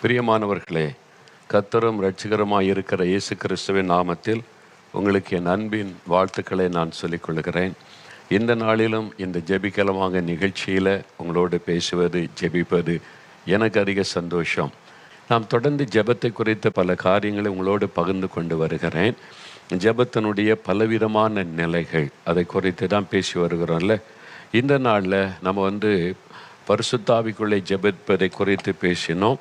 பிரியமானவர்களே, கர்த்தரும் இரட்சகருமாய் இருக்கிற இயேசு கிறிஸ்துவின் நாமத்தில் உங்களுக்கு என் அன்பின் வாழ்த்துக்களை நான் சொல்லிக்கொள்கிறேன். இந்த நாளிலும் இந்த ஜெபிக்கலமாக நிகழ்ச்சியில் உங்களோடு பேசுவது, ஜெபிப்பது எனக்கு அதிக சந்தோஷம். நாம் தொடர்ந்து ஜெபத்தை குறித்த பல காரியங்களை உங்களோடு பகிர்ந்து கொண்டு வருகிறேன். ஜெபத்தினுடைய பலவிதமான நிலைகள், அதை குறித்து தான் பேசி வருகிறோம்ல. இந்த நாளில் நம்ம பரிசுத்தாவிக்குள்ளே ஜெபிப்பதை குறித்து பேசினோம்.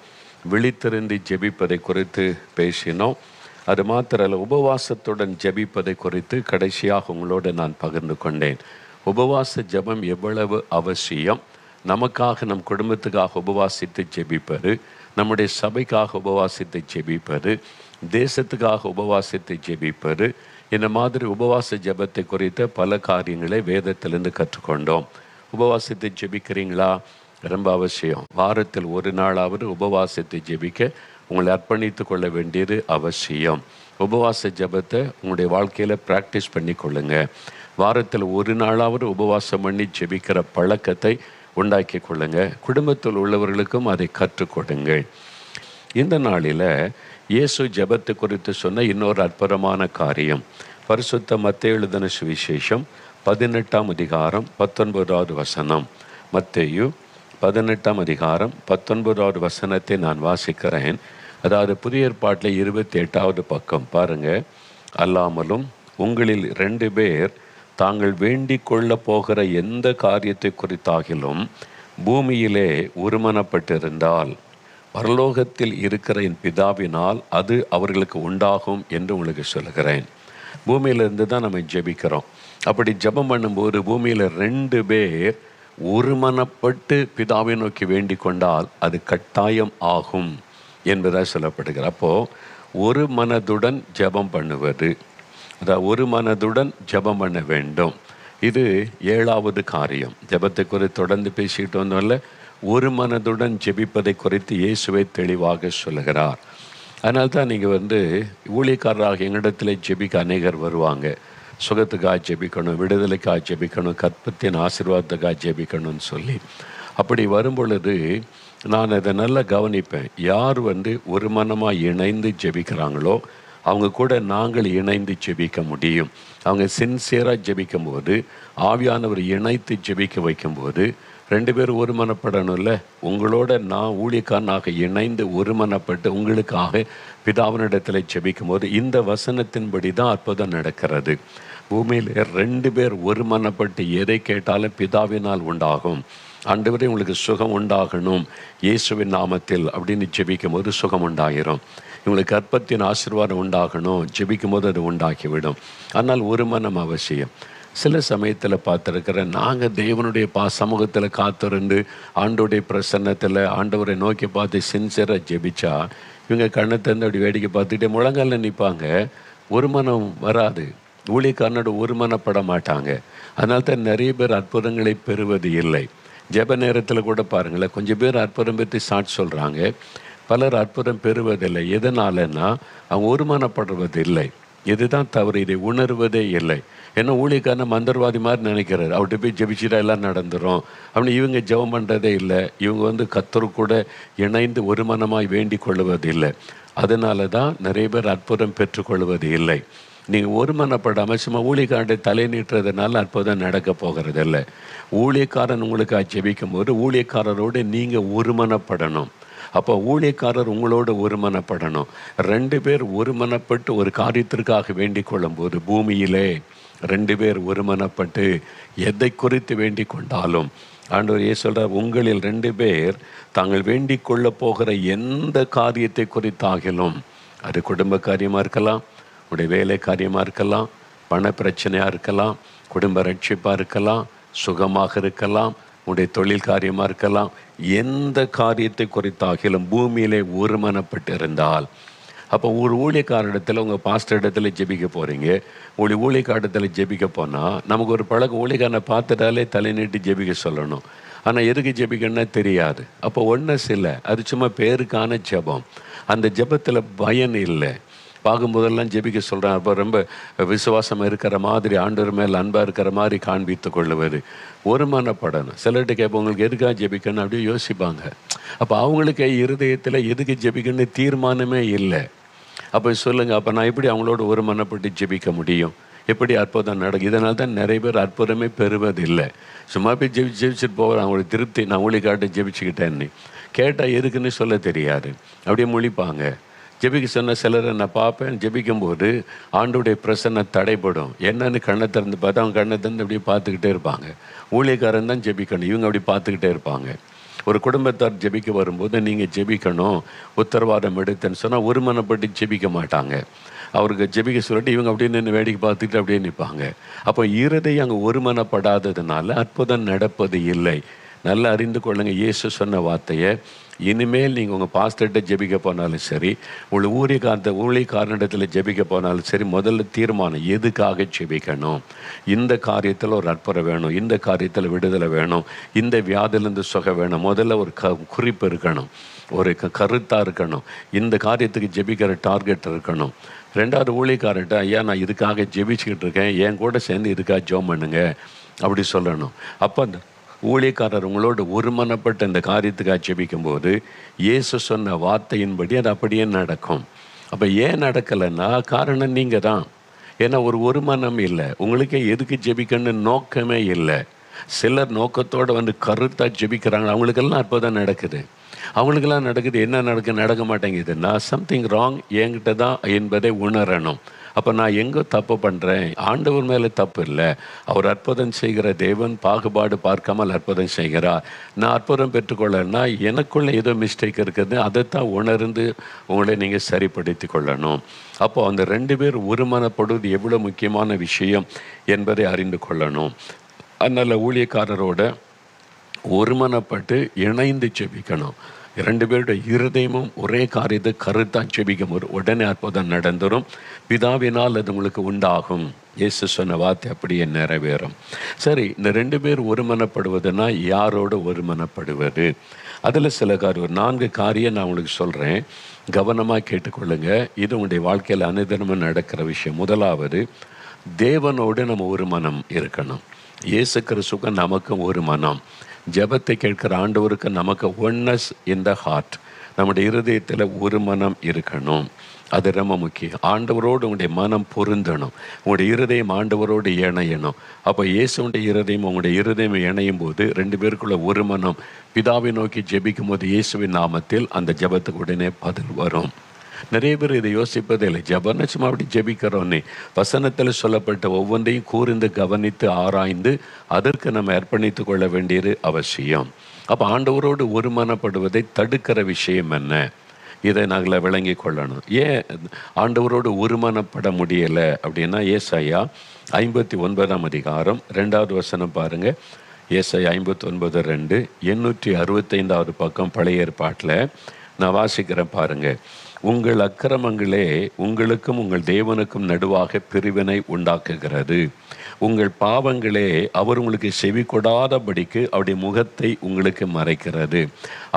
விழித்திருந்து ஜெபிப்பதை குறித்து பேசினோம். அது மாத்திரல்ல, உபவாசத்துடன் ஜெபிப்பதை குறித்து கடைசியாக உங்களோடு நான் பகிர்ந்து கொண்டேன். உபவாச ஜெபம் எவ்வளவு அவசியம், நமக்காக, நம் குடும்பத்துக்காக உபவாசித்து ஜெபிப்பது, நம்முடைய சபைக்காக உபவாசித்து ஜெபிப்பது, தேசத்துக்காக உபவாசித்து ஜெபிப்பது, இந்த மாதிரி உபவாச ஜெபத்தை குறித்த பல காரியங்களை வேதத்திலிருந்து கற்றுக்கொண்டோம். உபவாசித்து ஜெபிக்கிறீங்களா? ரொம்ப அவசியம். வாரத்தில் ஒரு நாளாவது உபவாசத்தை ஜெபிக்க உங்களை அர்ப்பணித்து கொள்ள வேண்டியது அவசியம். உபவாச ஜெபத்தை உங்களுடைய வாழ்க்கையில் ப்ராக்டிஸ் பண்ணி கொள்ளுங்க. வாரத்தில் ஒரு நாளாவது உபவாசம் பண்ணி ஜெபிக்கிற பழக்கத்தை உண்டாக்கி கொள்ளுங்க. குடும்பத்தில் உள்ளவர்களுக்கும் அதை கற்றுக்கொடுங்கள். இந்த நாளில் இயேசு ஜெபத்தை குறித்து சொன்ன இன்னொரு அற்புதமான காரியம், பரிசுத்த மத்தேயு எழுதின சுவிசேஷம் 18ஆம் அதிகாரம் 19வது வசனம். மத்தேயு 18ஆம் அதிகாரம் 19வது வசனத்தை நான் வாசிக்கிறேன். அதாவது புதிய ஏற்பாட்டில் 28வது பக்கம் பாருங்க. அல்லாமலும் உங்களில் 2 பேர் தாங்கள் வேண்டிக் கொள்ள போகிற எந்த காரியத்தை குறித்தாகிலும் பூமியிலே ஒருமனப்பட்டிருந்தால் பரலோகத்தில் இருக்கிற என் பிதாவினால் அது அவர்களுக்கு உண்டாகும் என்று உங்களுக்கு சொல்கிறேன். பூமியிலிருந்து தான் நம்ம ஜெபிக்கிறோம். அப்படி ஜெபம் பண்ணும்போது பூமியில் 2 பேர் ஒருமனப்பட்டு பிதாவை நோக்கி வேண்டிக் கொண்டால் அது கட்டாயம் ஆகும் என்பதாக சொல்லப்படுகிறது. அப்போது ஒரு மனதுடன் ஜெபம் பண்ணுவது, அதாவது ஒரு மனதுடன் ஜெபம் பண்ண வேண்டும். இது 7வது காரியம். ஜெபத்தை குறித்து தொடர்ந்து பேசிக்கிட்டு வந்தோம்ல. ஒரு மனதுடன் ஜெபிப்பதை குறித்து இயேசுவை தெளிவாக சொல்லுகிறார். அதனால தான் நீங்கள் ஊழியக்காரராக எங்களிடத்தில் ஜெபிக்க அநேகர் வருவாங்க. சுகத்துக்காக ஜெபிக்கணும், விடுதலைக்காக ஜெபிக்கணும், கற்பத்தின் ஆசீர்வாதத்துக்காக ஜெபிக்கணும்னு சொல்லி. அப்படி வரும்பொழுது நான் அதை நல்லா கவனிப்பேன். யார் ஒரு மனமாக இணைந்து ஜெபிக்கிறாங்களோ அவங்க கூட நாங்கள் இணைந்து ஜெபிக்க முடியும். அவங்க சின்சியராக ஜெபிக்கும் போது, ஆவியானவர் இணைத்து ஜெபிக்க வைக்கும்போது 2 பேரும் ஒருமனப்படணும்ல. உங்களோட நான் ஊழியக்காரனாக இணைந்து ஒருமனப்பட்டு உங்களுக்காக பிதாவினிடத்தில் ஜெபிக்கும் போது இந்த வசனத்தின்படி தான் அற்புதம் நடக்கிறது. பூமியில் 2 பேர் ஒருமனப்பட்டு எதை கேட்டாலும் பிதாவினால் உண்டாகும். ஆண்டவரே உங்களுக்கு சுகம் உண்டாகணும் இயேசுவின் நாமத்தில் அப்படின்னு ஜெபிக்கும் போது சுகம் உண்டாகிரும். இவங்களுக்கு கற்பத்தின் ஆசீர்வாதம் உண்டாகணும் ஜெபிக்கும் போது அது உண்டாக்கிவிடும். ஆனால் ஒரு மனம் அவசியம். சில சமயத்தில் பார்த்துருக்கிறேன், நாங்கள் தேவனுடைய சமூகத்தில் காத்திருந்து ஆண்டோடைய பிரசன்னத்தில் ஆண்டவரை நோக்கி பார்த்து சின்சியராக ஜெபிச்சா இவங்க கண்ணை திறந்து அப்படி வேடிக்கை பார்த்துக்கிட்டே முழங்காலில் நிற்பாங்க. ஒரு மனம் வராது. ஊழியக்காரனோட ஒருமனப்பட மாட்டாங்க. அதனால தான் நிறைய பேர் அற்புதங்களை பெறுவது இல்லை. ஜெப நேரத்தில் கூட பாருங்களேன், கொஞ்சம் பேர் அற்புதம் பற்றி சாட்சி சொல்கிறாங்க, பலர் அற்புதம் பெறுவதில்லை. எதனாலன்னா அவங்க ஒருமனப்படுவது இல்லை. இதுதான் தவறு. இதை உணர்வதே இல்லை. ஏன்னா ஊழியக்காரன மந்திரவாதி மாதிரி நினைக்கிறாரு, அவர்கிட்ட போய் ஜெபிச்சுட்டா எல்லாம் நடந்துடும் அப்படின்னு. இவங்க ஜெபம் பண்ணுறதே இல்லை. இவங்க கர்த்தர் கூட இணைந்து ஒருமனமாய் வேண்டிக் கொள்வது இல்லை. அதனால தான் நிறைய பேர் அற்புதம் பெற்றுக்கொள்வது இல்லை. நீங்கள் ஒருமனப்படாமல் சும்மா ஊழியக்காரனுடைய தலை நீட்டுறதுனால அற்புதம் நடக்க போகிறது இல்லை. ஊழியக்காரன் உங்களுக்காக ஜெபிக்கும் போது ஊழியக்காரரோடு நீங்கள் ஒருமனப்படணும். அப்போ ஊழியக்காரர் உங்களோட ஒருமனப்படணும். 2 பேர் ஒருமனப்பட்டு ஒரு காரியத்திற்காக வேண்டிக் கொள்ளும் போது பூமியிலே 2 பேர் ஒருமனப்பட்டு எதை குறித்து வேண்டிக் கொண்டாலும் ஆண்டவர் சொல்கிறார், உங்களில் 2 பேர் தாங்கள் வேண்டிக் கொள்ள போகிற எந்த காரியத்தை குறித்தாகிலும், அது குடும்ப காரியமாக இருக்கலாம், உடைய வேலை காரியமாக இருக்கலாம், பண பிரச்சனையாக இருக்கலாம், குடும்ப ரட்சிப்பாக இருக்கலாம், சுகமாக இருக்கலாம், உடைய தொழில் காரியமாக இருக்கலாம், எந்த காரியத்தை குறித்தாகிலும் பூமியிலே ஒருமனப்பட்டு இருந்தால், அப்போ ஒரு ஊழியக்காரிடத்தில் உங்கள் பாஸ்டர் இடத்துல ஜெபிக்க போகிறீங்க. ஊழியக்காரத்தில் ஜெபிக்க போனால் நமக்கு ஒரு பழக்கம், ஊழியக்காரனை பார்த்துட்டாலே தலை நீட்டி ஜெபிக்க சொல்லணும். ஆனால் எதுக்கு ஜெபிக்கணும்னா தெரியாது. அப்போ ஒன்றும் இல்லை, அது சும்மா பேருக்கான ஜெபம். அந்த ஜெபத்தில் பயன் இல்லை. பார்க்கும்போதெல்லாம் ஜெபிக்க சொல்கிறேன். அப்போ ரொம்ப விசுவாசம் இருக்கிற மாதிரி, ஆண்டவர் மேல் அன்பாக இருக்கிற மாதிரி காண்பித்து கொள்ளுவது. ஒருமனப்படணும். சிலர்கிட்ட கேட்போம், உங்களுக்கு எதுக்காக ஜெபிக்கணும் அப்படியே யோசிப்பாங்க. அப்போ அவங்களுக்கு இருதயத்தில் எதுக்கு ஜெபிக்கணும்னு தீர்மானமே இல்லை. அப்போ சொல்லுங்கள், அப்போ நான் எப்படி அவங்களோட ஒருமனப்பட்டு ஜெபிக்க முடியும்? எப்படி அற்புதம் நடக்கும்? இதனால தான் நிறைய பேர் அற்புதமே பெறுவதில்லை. சும்மா போய் ஜெபிச்சுட்டு போகிற அவங்களுக்கு திருப்தி, நான் ஊழிக்காட்ட ஜெபிச்சுக்கிட்டேன்னு கேட்டால் எதுக்குன்னு சொல்ல தெரியாது. அப்படியே முழிப்பாங்க. ஜெபிக்க சொன்ன சிலரை நான் பார்ப்பேன், ஜெபிக்கும்போது ஆண்டோடைய பிரசன்ன தடைப்படும். என்னன்னு கண்ணை திறந்து பார்த்தா அவங்க கண்ணை திறந்து அப்படியே பார்த்துக்கிட்டே இருப்பாங்க. ஊழியக்காரன் தான் ஜெபிக்கணும், இவங்க அப்படி பார்த்துக்கிட்டே இருப்பாங்க. ஒரு குடும்பத்தார் ஜெபிக்க வரும்போது நீங்கள் ஜெபிக்கணும் உத்தரவாதம் எடுத்தேன்னு சொன்னால் ஒருமனப்பட்டு ஜெபிக்க மாட்டாங்க. அவருக்கு ஜெபிக்க சொல்லிட்டு இவங்க அப்படியே நின்று வேடிக்கை பார்த்துக்கிட்டு அப்படியே நிற்பாங்க. அப்போ இருதயம் அங்கே ஒருமனப்படாததுனால அற்புதம் நடப்பது இல்லை. நல்லா அறிந்து கொள்ளுங்க, இயேசு சொன்ன வார்த்தையை. இனிமேல் நீங்கள் உங்கள் பாஸ்டர்கிட்ட ஜெபிக்க போனாலும் சரி, உங்கள் ஊழியக்காரனிடத்தில் ஜெபிக்க போனாலும் சரி, முதல்ல தீர்மானம் எதுக்காக ஜெபிக்கணும். இந்த காரியத்தில் ஒரு அற்புதம் வேணும், இந்த காரியத்தில் விடுதலை வேணும், இந்த வியாதியிலேருந்து சுகம் வேணும். முதல்ல ஒரு குறிப்பு இருக்கணும், ஒரு கருத்தாக இருக்கணும். இந்த காரியத்துக்கு ஜெபிக்கிற டார்கெட் இருக்கணும். ரெண்டாவது, ஊழியக்காரர்கிட்ட ஐயா நான் இதுக்காக ஜெபிச்சுக்கிட்டு இருக்கேன், என் கூட சேர்ந்து இதுக்காக ஜெபம் பண்ணுங்க அப்படி சொல்லணும். அப்போ அந்த ஊழியக்காரர் உங்களோட ஒருமனப்பட்ட இந்த காரியத்துக்காக ஜெபிக்கும்போது இயேசு சொன்ன வார்த்தையின்படி அது அப்படியே நடக்கும். அப்போ ஏன் நடக்கலைன்னா காரணம் நீங்கள் தான். ஏன்னா ஒரு மனம் இல்லை, உங்களுக்கே எதுக்கு ஜெபிக்கணும்னு நோக்கமே இல்லை. சிலர் நோக்கத்தோடு வந்து கருத்தாக ஜெபிக்கிறாங்க, அவங்களுக்கெல்லாம் அற்புதம் நடக்குது. அவங்களுக்கெல்லாம் நடக்குது. என்ன நடக்க மாட்டேங்குதுன்னா சம்திங் ராங் என்கிட்ட தான் என்பதை உணரணும். அப்போ நான் எங்கே தப்பு பண்ணுறேன்? ஆண்டவர் மேலே தப்பு இல்லை, அவர் அற்புதம் செய்கிற தேவன் பாகுபாடு பார்க்காமல் அற்புதம் செய்கிறார். நான் அற்புதம் பெற்றுக்கொள்ளனா எனக்குள்ளே ஏதோ மிஸ்டேக் இருக்குது, அதைத்தான் உணர்ந்து உங்களை நீங்கள் சரிப்படுத்தி கொள்ளணும். அப்போ அந்த 2 பேர் ஒருமனப்படுவது எவ்வளோ முக்கியமான விஷயம் என்பதை அறிந்து கொள்ளணும். அதனால் ஊழியக்காரரோட ஒருமனப்பட்டு இணைந்து ஜெபிக்கணும். 2 பேருடைய இருதயமும் ஒரே காரியத்தை கருத்தாக ஜெபிக்கும் போது உடனே அற்புதம் நடந்துடும். பிதாவினால் அது உங்களுக்கு உண்டாகும். இயேசு சொன்ன வார்த்தை அப்படியே நிறைவேறும். சரி, இந்த 2 பேர் ஒருமனப்படுவதுன்னா யாரோடு ஒருமனப்படுவது? அதில் சில ஒரு 4 காரியம் நான் உங்களுக்கு சொல்கிறேன், கவனமாக கேட்டுக்கொள்ளுங்க. இது உங்களுடைய வாழ்க்கையில் அனுதினமும் நடக்கிற விஷயம். முதலாவது, தேவனோடு நம்ம ஒரு மனம் இருக்கணும். இயேசு கிறிஸ்துவுக்கு நமக்கும் ஒரு மனம். ஜெபத்தை கேட்கிற ஆண்டவருக்கு நமக்கு ஒன்னஸ் இன் த ஹார்ட், நம்முடைய இருதயத்தில் ஒரு மனம் இருக்கணும். அது ரொம்ப முக்கியம். ஆண்டவரோடு உங்களுடைய மனம் பொருந்தணும், உங்களுடைய இருதயம் ஆண்டவரோடு இணையணும். அப்போ இயேசுடைய இருதயம் உங்களுடைய இருதயம் இணையும் போது 2 பேருக்குள்ள ஒரு மனம் பிதாவை நோக்கி ஜெபிக்கும் போது இயேசுவின் நாமத்தில் அந்த ஜெபத்துக்கு உடனே பதில் வரும். நிறைய பேர் இதை யோசிப்பதே இல்லை. ஜெபம்னா சும்மா அப்படி ஜெபிக்கிறோன்னே. வசனத்தில் சொல்லப்பட்ட ஒவ்வொன்றையும் கூர்ந்து கவனித்து ஆராய்ந்து அதற்கு நம்ம அர்ப்பணித்து கொள்ள வேண்டியது அவசியம். அப்போ ஆண்டவரோடு ஒருமனப்படுவதை தடுக்கிற விஷயம் என்ன? இதை நாங்கள் விளங்கி கொள்ளணும். ஏன் ஆண்டவரோடு ஒருமனப்பட முடியலை அப்படின்னா, ஏசாயா 59ஆம் அதிகாரம் 2வது வசனம் பாருங்கள். ஏசாயா 59:2, 865வது பக்கம் பழைய ஏற்பாட்டில் நான் வாசிக்கிறேன் பாருங்கள். உங்கள் அக்கிரமங்களே உங்களுக்கும் உங்கள் தேவனுக்கும் நடுவாக பிரிவினை உண்டாக்குகிறது. உங்கள் பாவங்களே அவர் உங்களுக்கு செவி கொடாதபடிக்கு அவருடைய முகத்தை உங்களுக்கு மறைக்கிறது.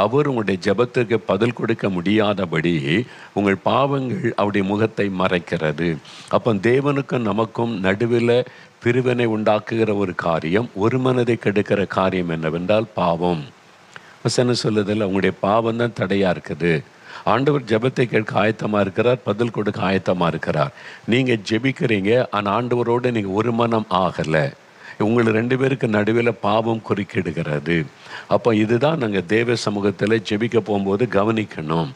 அவர் உங்களுடைய ஜெபத்துக்கு பதில் கொடுக்க முடியாதபடி உங்கள் பாவங்கள் அவருடைய முகத்தை மறைக்கிறது. அப்போ தேவனுக்கும் நமக்கும் நடுவில் பிரிவினை உண்டாக்குகிற ஒரு காரியம், ஒரு மனதை கெடுக்கிற காரியம் என்னவென்றால் பாவம். வசனம் சொல்லுதில்ல, உங்களுடைய பாவம் தான் தடையாக இருக்குது. ஆண்டவர் ஜெபத்தை கேட்க ஆயத்தமாக இருக்கிறார், பதில் கொடுக்க ஆயத்தமாக இருக்கிறார். நீங்கள் ஜெபிக்கிறீங்க, ஆனால் ஆண்டவரோடு நீங்கள் ஒரு மனம் ஆகலை. உங்கள் 2 பேருக்கு நடுவில் பாவம் குறுக்கிடுகிறது. அப்போ இதுதான் நாங்கள் தேவ சமூகத்தில் ஜெபிக்க போகும்போது கவனிக்கணும்.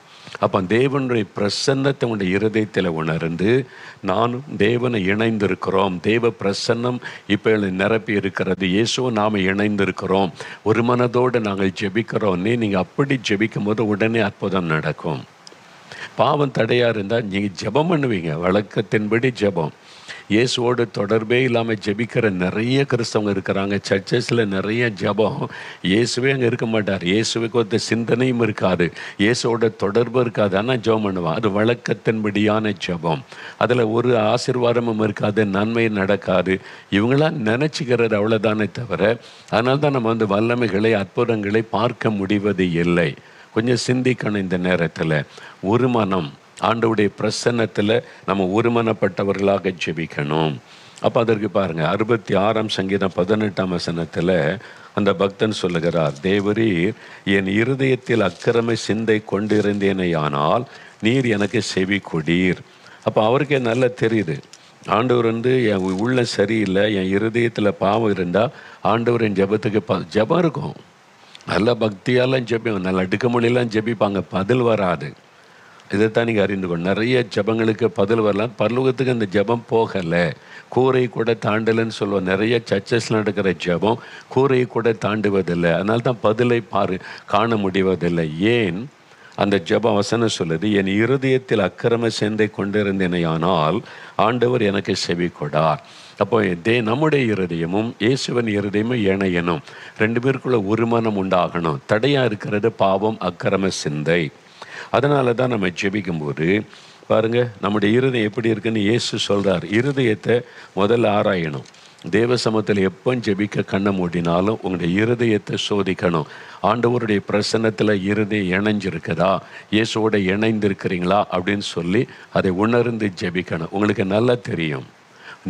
அப்போ தேவனுடைய பிரசன்னத்தை உங்களுடைய இருதயத்தில் உணர்ந்து நானும் தேவனை இணைந்திருக்கிறோம், தேவ பிரசன்னம் இப்போ நிரப்பி இருக்கிறது, இயேசுவும் நாம் இணைந்திருக்கிறோம், ஒரு மனதோடு நாங்கள் ஜெபிக்கிறோன்னே நீங்கள் அப்படி ஜெபிக்கும் போது உடனே அற்புதம் நடக்கும். பாவம் தடையாக இருந்தால் நீங்கள் ஜெபம் பண்ணுவீங்க, வழக்கத்தின்படி ஜெபம். இயேசுவோடு தொடர்பே இல்லாமல் ஜெபிக்கிற நிறைய கிறிஸ்தவங்க இருக்கிறாங்க. சர்ச்சஸில் நிறைய ஜெபம், இயேசுவே அங்கே இருக்க மாட்டார், இயேசுவுக்கு ஒரு சிந்தனையும் இருக்காது, இயேசுவோட தொடர்பு இருக்காது, ஆனால் ஜெபம் பண்ணுவான். அது வழக்கத்தின்படியான ஜெபம். அதில் ஒரு ஆசீர்வாதமும் இருக்காது, நன்மை நடக்காது. இவங்களாம் நினச்சிக்கிறது அவ்வளோதானே தவிர, அதனால தான் நம்ம வல்லமைகளை அற்புதங்களை பார்க்க முடிவது இல்லை. கொஞ்சம் சிந்திக்கணும். இந்த நேரத்தில் ஒரு மனம் ஆண்டவருடைய பிரசன்னத்தில் நம்ம ஒருமனப்பட்டவர்களாக ஜெபிக்கணும். அப்போ அதற்கு பாருங்கள், 66ஆம் சங்கீதம் 18ஆம் வசனத்தில் அந்த பக்தன் சொல்லுகிறார், தேவரீர் என் இருதயத்தில் அக்கிரம சிந்தை கொண்டிருந்தேனேயானால் நீர் எனக்கு செவி கொடீர். அப்போ அவருக்கே நல்லா தெரியுது, ஆண்டவர் என் உள்ள சரியில்லை, என் இருதயத்தில் பாவம் இருந்தால் ஆண்டவர் என் ஜெபத்துக்கு ஜெபம் இருக்கும். நல்ல பக்தியாலாம் ஜெபிப்பாங்க, நல்ல அடுக்குமொழியெல்லாம் ஜெபிப்பாங்க, பதில் வராது. இதைத்தான் நீங்கள் அறிந்து கொள்ள, நிறைய ஜெபங்களுக்கு பதில் வரலாம், பரலோகத்துக்கு அந்த ஜெபம் போகலை, கூரை கூட தாண்டலைன்னு சொல்லுவோம். நிறைய சர்ச்சஸில் நடக்கிற ஜெபம் கூரையை கூட தாண்டுவதில்லை, அதனால தான் பதிலை காண முடிவதில்லை. ஏன்? அந்த ஜெப வசனம் சொல்லுது, என் இருதயத்தில் அக்கிரம சிந்தை கொண்டிருந்தேனையானால் ஆண்டவர் எனக்கு செவி கொடார். அப்போ நம்முடைய இருதயமும் இயேசுவின் இருதயமும் இணையணும், ரெண்டு பேருக்குள்ள ஒரு மனம் உண்டாகணும். தடையாக இருக்கிறது பாவம், அக்கிரம சிந்தை. அதனால தான் நம்ம ஜெபிக்கும்போது பாருங்கள், நம்முடைய இருதயம் எப்படி இருக்குன்னு இயேசு சொல்கிறார். இருதயத்தை முதல்ல ஆராயணும். தேவ சமூகத்தில் எப்போ ஜெபிக்க கண்ணை மூடினாலும் உங்களுடைய இருதயத்தை சோதிக்கணும். ஆண்டவருடைய பிரசன்னத்தில் இருதயம் இணைஞ்சிருக்குதா, இயேசுவோட இணைந்திருக்கிறீங்களா அப்படின்னு சொல்லி அதை உணர்ந்து ஜெபிக்கணும். உங்களுக்கு நல்லா தெரியும்,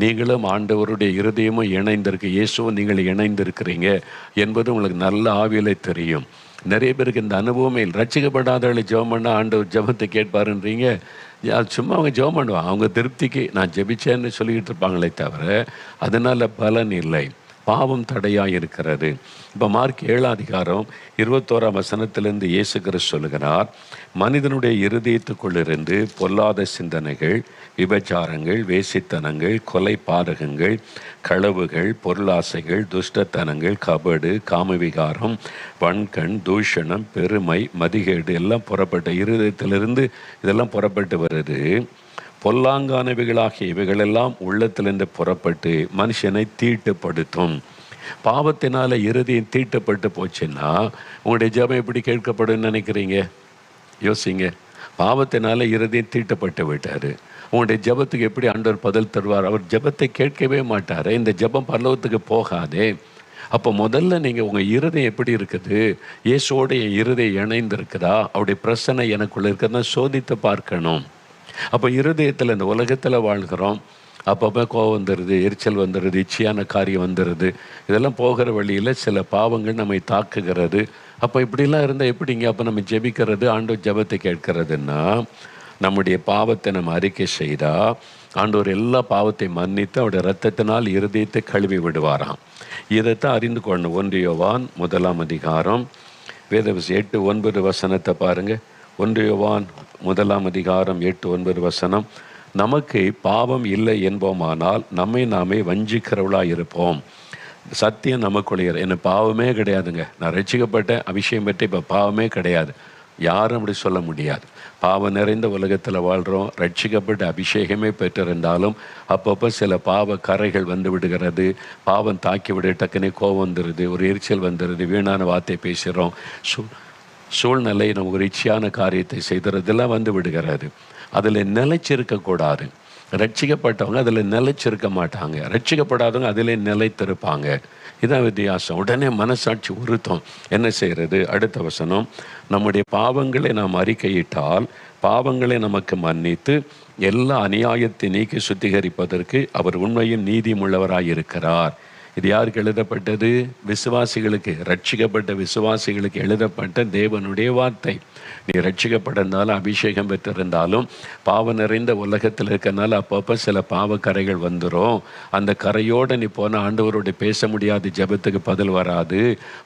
நீங்களும் ஆண்டவருடைய இருதயமும் இணைந்திருக்கு, இயேசுவும் நீங்கள் இணைந்திருக்கிறீங்க என்பது உங்களுக்கு நல்ல ஆவியிலே தெரியும். நிறைய பேருக்கு இந்த அனுபவமே இல்லை. ரட்சிக்கப்படாதவர்களை ஜெபம் பண்ணால் ஆண்டவர் ஜெபத்தை கேட்பாருன்றீங்க. சும்மா அவங்க ஜெபம் பண்ணுவாங்க, அவங்க திருப்திக்கு நான் ஜெபிச்சேன்னு சொல்லிக்கிட்டு இருப்பாங்களே தவிர அதனால் பலன் இல்லை. பாவம் தடையாக இருக்கிறது. இப்போ மார்க் 7ஆம் அதிகாரம் 21ஆம் வசனத்திலிருந்து இயேசு கிறிஸ்து சொல்லுகிறார், மனிதனுடைய இருதயத்துக்குள்ளிருந்து பொல்லாத சிந்தனைகள், விபச்சாரங்கள், வேசித்தனங்கள், கொலை பாதகங்கள், களவுகள், பொருளாசைகள், துஷ்டத்தனங்கள், கபடு, காமவிகாரம், வன்கண், தூஷணம், பெருமை, மதிகேடு எல்லாம் புறப்பட்ட இருதயத்திலிருந்து இதெல்லாம் புறப்பட்டு வருது. பொல்லாங்கானவைகளாகிய இவைகளெல்லாம் உள்ளத்திலிருந்து புறப்பட்டு மனுஷனை தீட்டுப்படுத்தும். பாவத்தினால இருதயம் தீட்டப்பட்டு போச்சுன்னா உங்களுடைய ஜெபம் எப்படி கேட்கப்படும் நினைக்கிறீங்க? யோசிங்க. பாவத்தினால இருதயம் தீட்டப்பட்டு விட்டார், உங்களுடைய ஜெபத்துக்கு எப்படி ஆண்டவர் பதில் தருவார்? அவர் ஜெபத்தை கேட்கவே மாட்டார். இந்த ஜெபம் பரலோகத்துக்கு போகாதே. அப்போ முதல்ல நீங்கள் உங்கள் இருதயம் எப்படி இருக்குது, இயேசுவோடைய இருதயம் இணைந்து இருக்குதா, அவருடைய பிரச்சனை எனக்குள்ள இருக்கிறதா சோதித்து பார்க்கணும். அப்போ இருதயத்தில் இந்த உலகத்தில் வாழ்கிறோம், அப்பப்போ கோவம் வந்துடுது, எரிச்சல் வந்துடுது, இச்சையான காரியம் வந்துடுது. இதெல்லாம் போகிற வழியில் சில பாவங்கள் நம்மை தாக்குகிறது. அப்போ இப்படிலாம் இருந்தால் எப்படிங்க அப்போ நம்ம ஜெபிக்கிறது, ஆண்டவர் ஜெபத்தை கேட்கறதுன்னா நம்முடைய பாவத்தை நம்ம அறிக்கை செய்தால் ஆண்டவர் எல்லா பாவத்தை மன்னித்து அவருடைய இரத்தத்தினால் இருதயத்தை கழுவி விடுவாராம். இதைத்தான் அறிந்து கொள்ளணும். 1 யோவான் 1ஆம் அதிகாரம் வேதவசனம் 8-9 வசனத்தை பாருங்கள். 1 யோவான் 1ஆம் அதிகாரம் 8-9 வசனம், நமக்கு பாவம் இல்லை என்போமானால் நம்மை நாமே வஞ்சிக்கிறவளாக இருப்போம். சத்தியம் நமக்குள்ளே என்ன பாவமே கிடையாதுங்க, நான் ரட்சிக்கப்பட்ட அபிஷேகம் பெற்று இப்போ பாவமே கிடையாது, யாரும் அப்படி சொல்ல முடியாது. பாவம் நிறைந்த உலகத்தில் வாழ்கிறோம், ரட்சிக்கப்பட்ட அபிஷேகமே பெற்றிருந்தாலும் அப்பப்போ சில பாவ கரைகள் வந்து விடுகிறது. பாவம் தாக்கி விட டக்குனே கோவம் வந்துடுது, ஒரு எரிச்சல் வந்துடுது, வீணான வார்த்தை பேசுகிறோம், சூழ்நிலை நமக்கு ஒரு இச்சையான காரியத்தை செய்கிறதெல்லாம் வந்து விடுகிறது. அதில் நிலைச்சிருக்கக்கூடாது. ரட்சிக்கப்பட்டவங்க அதில் நிலைச்சிருக்க மாட்டாங்க, ரட்சிக்கப்படாதவங்க அதில் நிலைத்திருப்பாங்க. இதான் வித்தியாசம். உடனே மனசாட்சி உறுத்தம். என்ன செய்கிறது? அடுத்த வசனம், நம்முடைய பாவங்களை நாம் அறிக்கையிட்டால் பாவங்களை நமக்கு மன்னித்து எல்லா அநியாயத்தை நீக்கி சுத்திகரிப்பதற்கு அவர் உண்மையும் நீதியும் உள்ளவராய் இருக்கிறார். இது யாருக்கு எழுதப்பட்டது? விசுவாசிகளுக்கு, ரட்சிக்கப்பட்ட விசுவாசிகளுக்கு எழுதப்பட்ட தேவனுடைய வார்த்தை. நீ ரட்சிக்கப்பட்டிருந்தாலும் அபிஷேகம் பெற்றிருந்தாலும் பாவம் நிறைந்த உலகத்தில் இருக்கிறனால அப்பப்போ சில பாவ கரைகள் வந்துடும். அந்த கரையோடு நீ போன ஆண்டவரோடு பேச முடியாது, ஜெபத்துக்கு பதில் வராது.